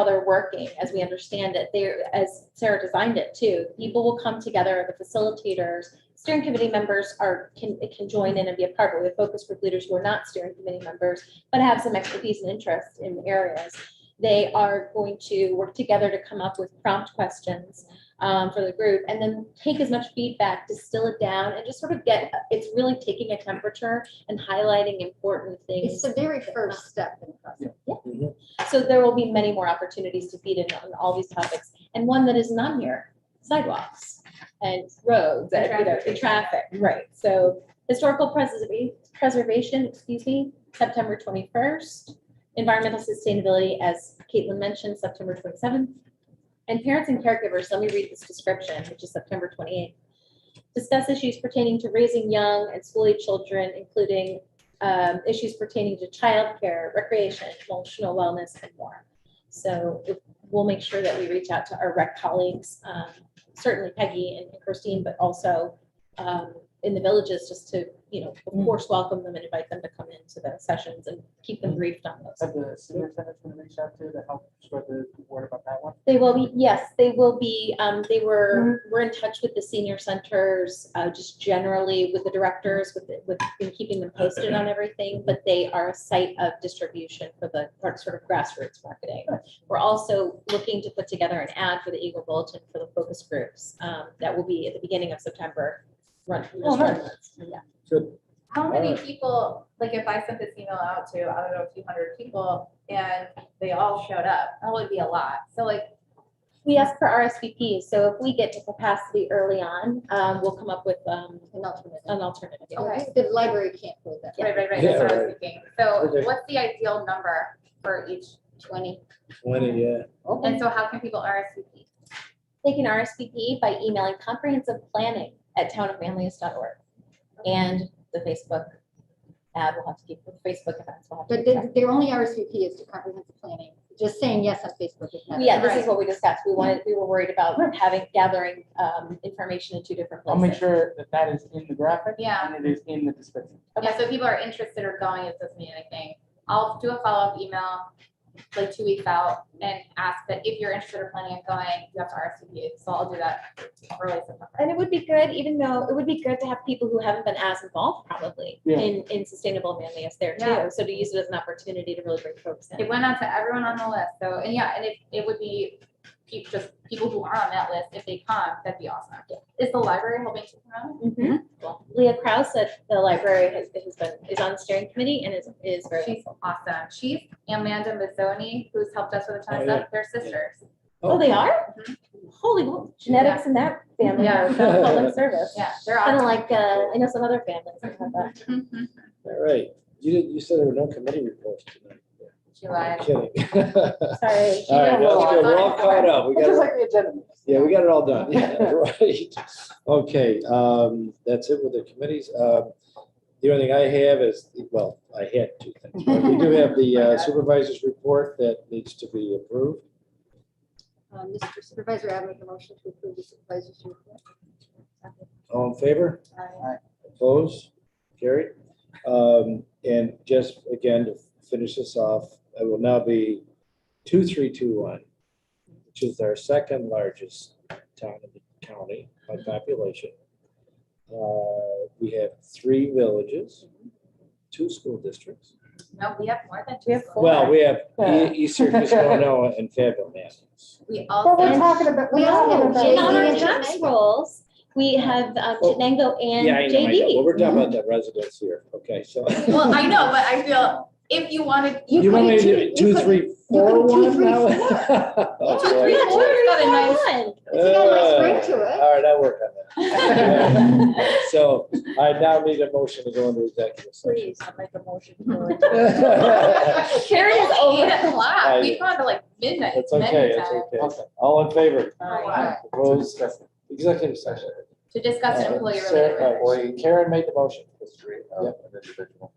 they're working, as we understand it. As Sarah designed it too. People will come together, the facilitators, steering committee members can join in and be a part, but we have focus group leaders who are not steering committee members, but have some expertise and interest in areas. They are going to work together to come up with prompt questions for the group, and then take as much feedback, distill it down, and just sort of it's really taking a temperature and highlighting important things. It's the very first step in the process. Yeah. So there will be many more opportunities to feed in on all these topics, and one that is not here, sidewalks and roads, And and traffic, right? So Historical preservation, excuse me, September 21st. Environmental sustainability, as Caitlin mentioned, September 27th. And parents and caregivers, let me read this description, which is September 28th. Discuss issues pertaining to raising young and school-age children, including issues pertaining to childcare, recreation, emotional wellness, and more. So we'll make sure that we reach out to our rec colleagues, certainly Peggy and Christine, but also in the villages, just to, of course, welcome them and invite them to come into the sessions and keep them briefed on those. Have the senior centers going to reach out to help spread the word about that one? They will be, yes, they will be, we're in touch with the senior centers, just generally with the directors, with been keeping them posted on everything, but they are a site of distribution for the sort of grassroots marketing. We're also looking to put together an ad for the Eagle Bulletin for the focus groups, that will be at the beginning of September. Run. Yeah. Good. How many Alright. people, like if I sent this email out to, I don't know, a few hundred people and they all showed up, that would be a lot. So like, We ask for RSVPs, so if we get to capacity early on, we'll come up with An alternative. an alternative. Okay. The library can't hold that. right, Yeah. that's what I was right. thinking. So Okay. what's the ideal number for each? 20. 20, yeah. And so how can people RSVP? They can RSVP by emailing comprehensivePlanning@townofmanlius.org. And the Facebook ad will have to keep, the Facebook events will have to. But keep their only RSVP is to comprehensive planning. Just saying yes on Facebook is not. Yeah, this is Right. what we discussed. We were worried about gathering information in two different I'll places. make sure that is in the graphic. Yeah. And it is in the description. Yeah, so if people are interested or going, it doesn't mean anything. I'll do a follow-up email like 2 weeks out and ask that if you're interested or planning on going, you have to RSVP. So I'll do that early September. And it would be good, even though it would be good to have people who haven't been as involved probably Yeah. in sustainable manliness there too. Yeah. So to use it as an opportunity to really bring folks in. It went out to everyone on the list. So, and yeah, and it would be just people who are on that list. If they come, that'd be awesome. Is the library helping to come? Mhm. Well, Leah Kraus at the library is on the steering committee and is very. She's awesome. She's Amanda Mazzoni, who's helped us with a ton of Oh, yeah. stuff. They're sisters. Oh, they are? Holy, moly, genetics in that family. Yeah. are done public service. Yeah, they're Kind of awesome. like, I know some other families that have that. Mhm. All right. You said there were no committee reports tonight. She lied. I'm kidding. Sorry. All right, that's good. We're all caught up. We Which is got, like the agenda. yeah, we got it all done. Yeah, right. Okay, that's it with the committees. The only thing I have is, well, I had two things. But we do have the supervisor's report that needs to be approved. Mr. Supervisor, I make a motion to approve the supervisor's report. All in favor? Aye. Opposed? Carried. And just again, to finish this off, it will now be 2321, which is our second largest town in the county by population. We have 3 villages, 2 school districts. No, we have more than two. We have schools. four. Well, we have Yeah. Eastern Kisconino and Fayetteville Manlius. We Well, we're also, talking about, We also have And on JV our and tax Chenango. rolls, we have Chenango and Yeah, I know. Well, JD. we're talking about the residents here. Okay, so. well, I know, but I feel if you wanted. You want me to do you 2, could- 3, you 4, could 2, 1 3, now? 4. Oh, Two, boy. three, four. It's got a nice- It's got a nice ring to it. All right, I'll work on that. So I now need a motion to go into executive session. Please, I'll make a motion. Karen is It's over. 8 o'clock. I- We've gone to like midnight. It's okay, many it's times. okay. All in favor? Aye. Opposed? Executive session. To discuss an employee Sarah, related. wait, Karen made the motion. History Yep. of an individual.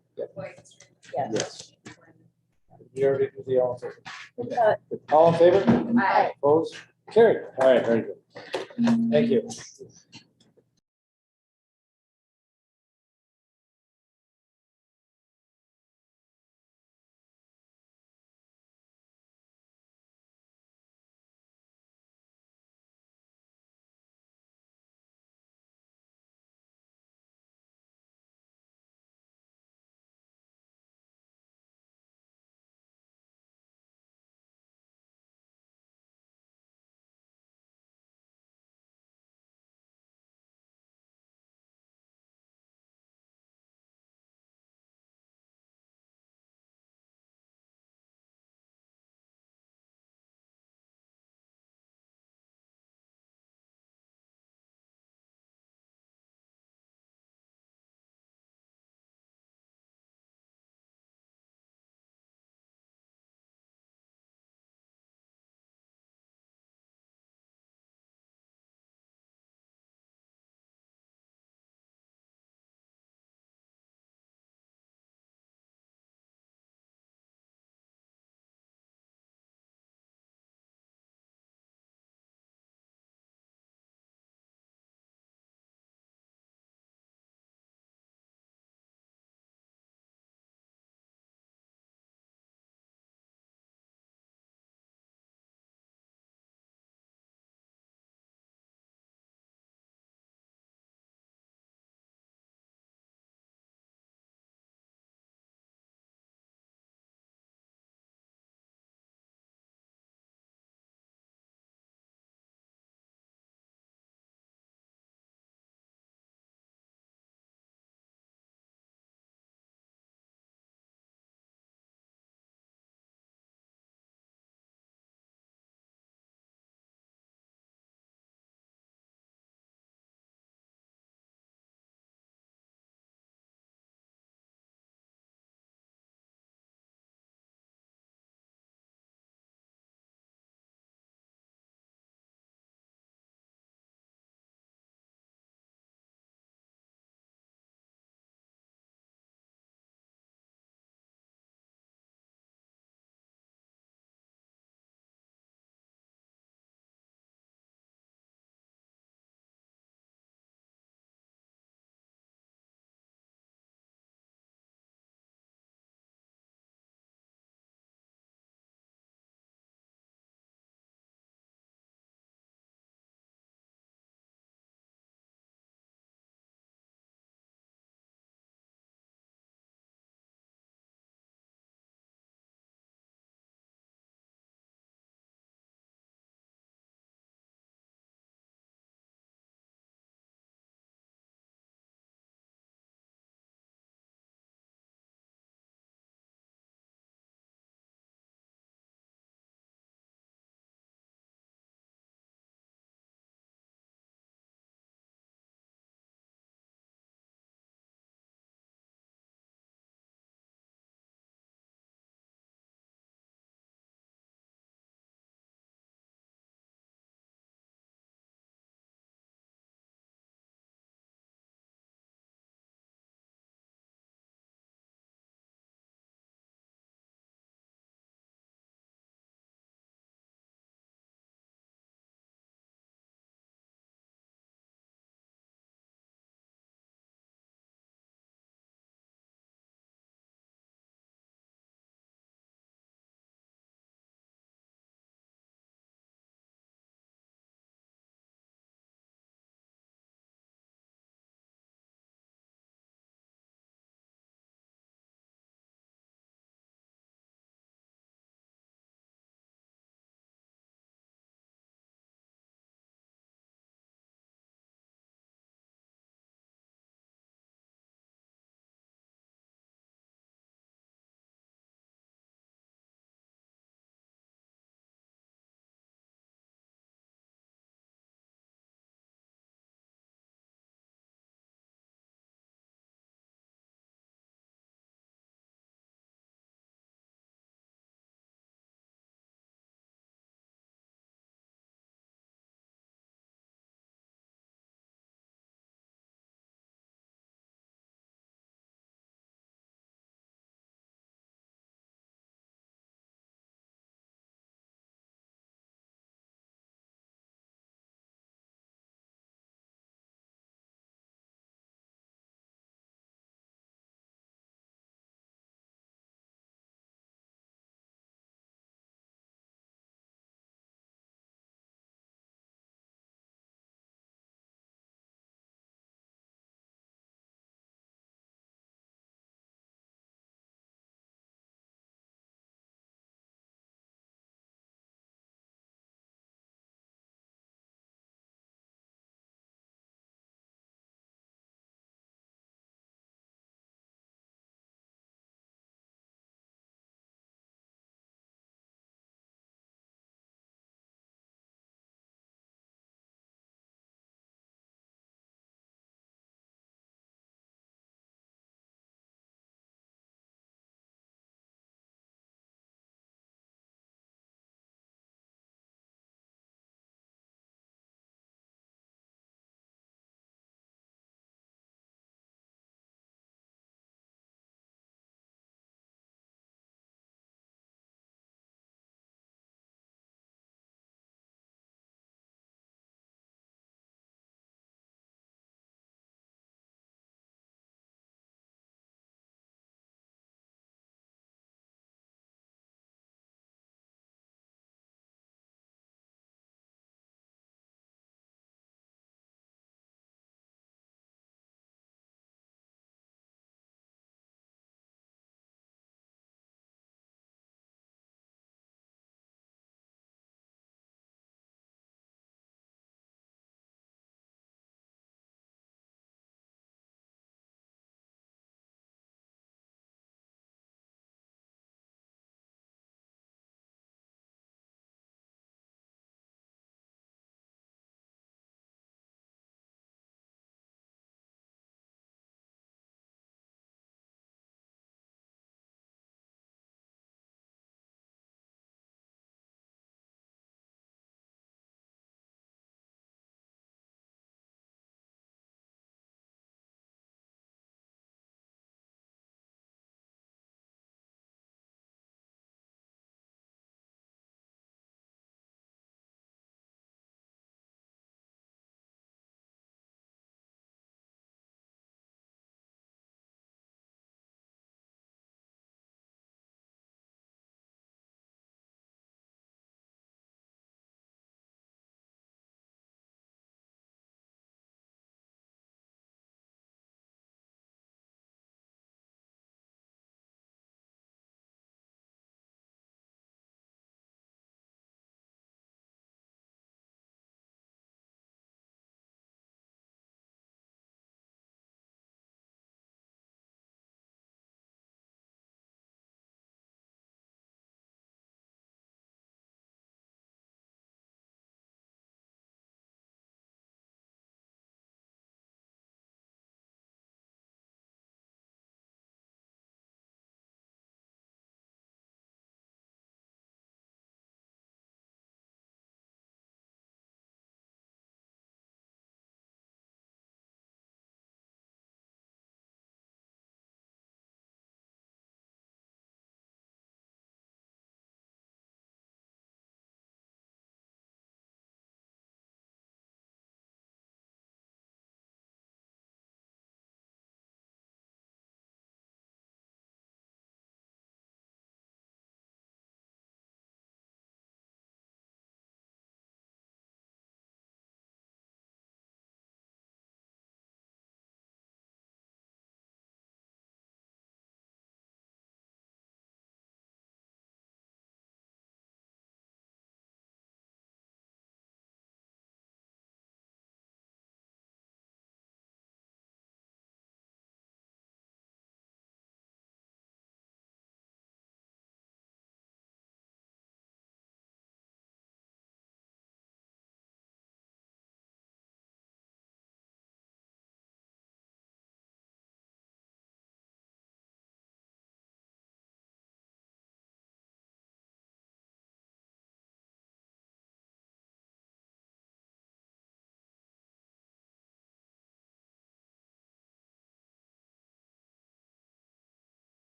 Yes. You already did the all in favor. Uh, All in favor? Aye. Opposed? Carried. All right, very good. Thank you.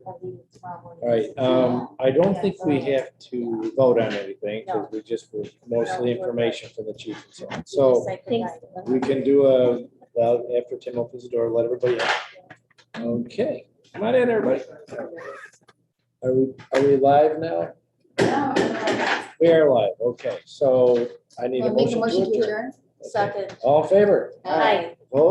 All right, I don't think we have to vote on anything, because we just, were mostly information from the chief and so on. So we can do well, after Tim opens the door, let everybody in. Okay, come on in, everybody. Are we live now? We are live, okay, so I need a Wanna make motion to adjourn. Second. All in favor? Aye.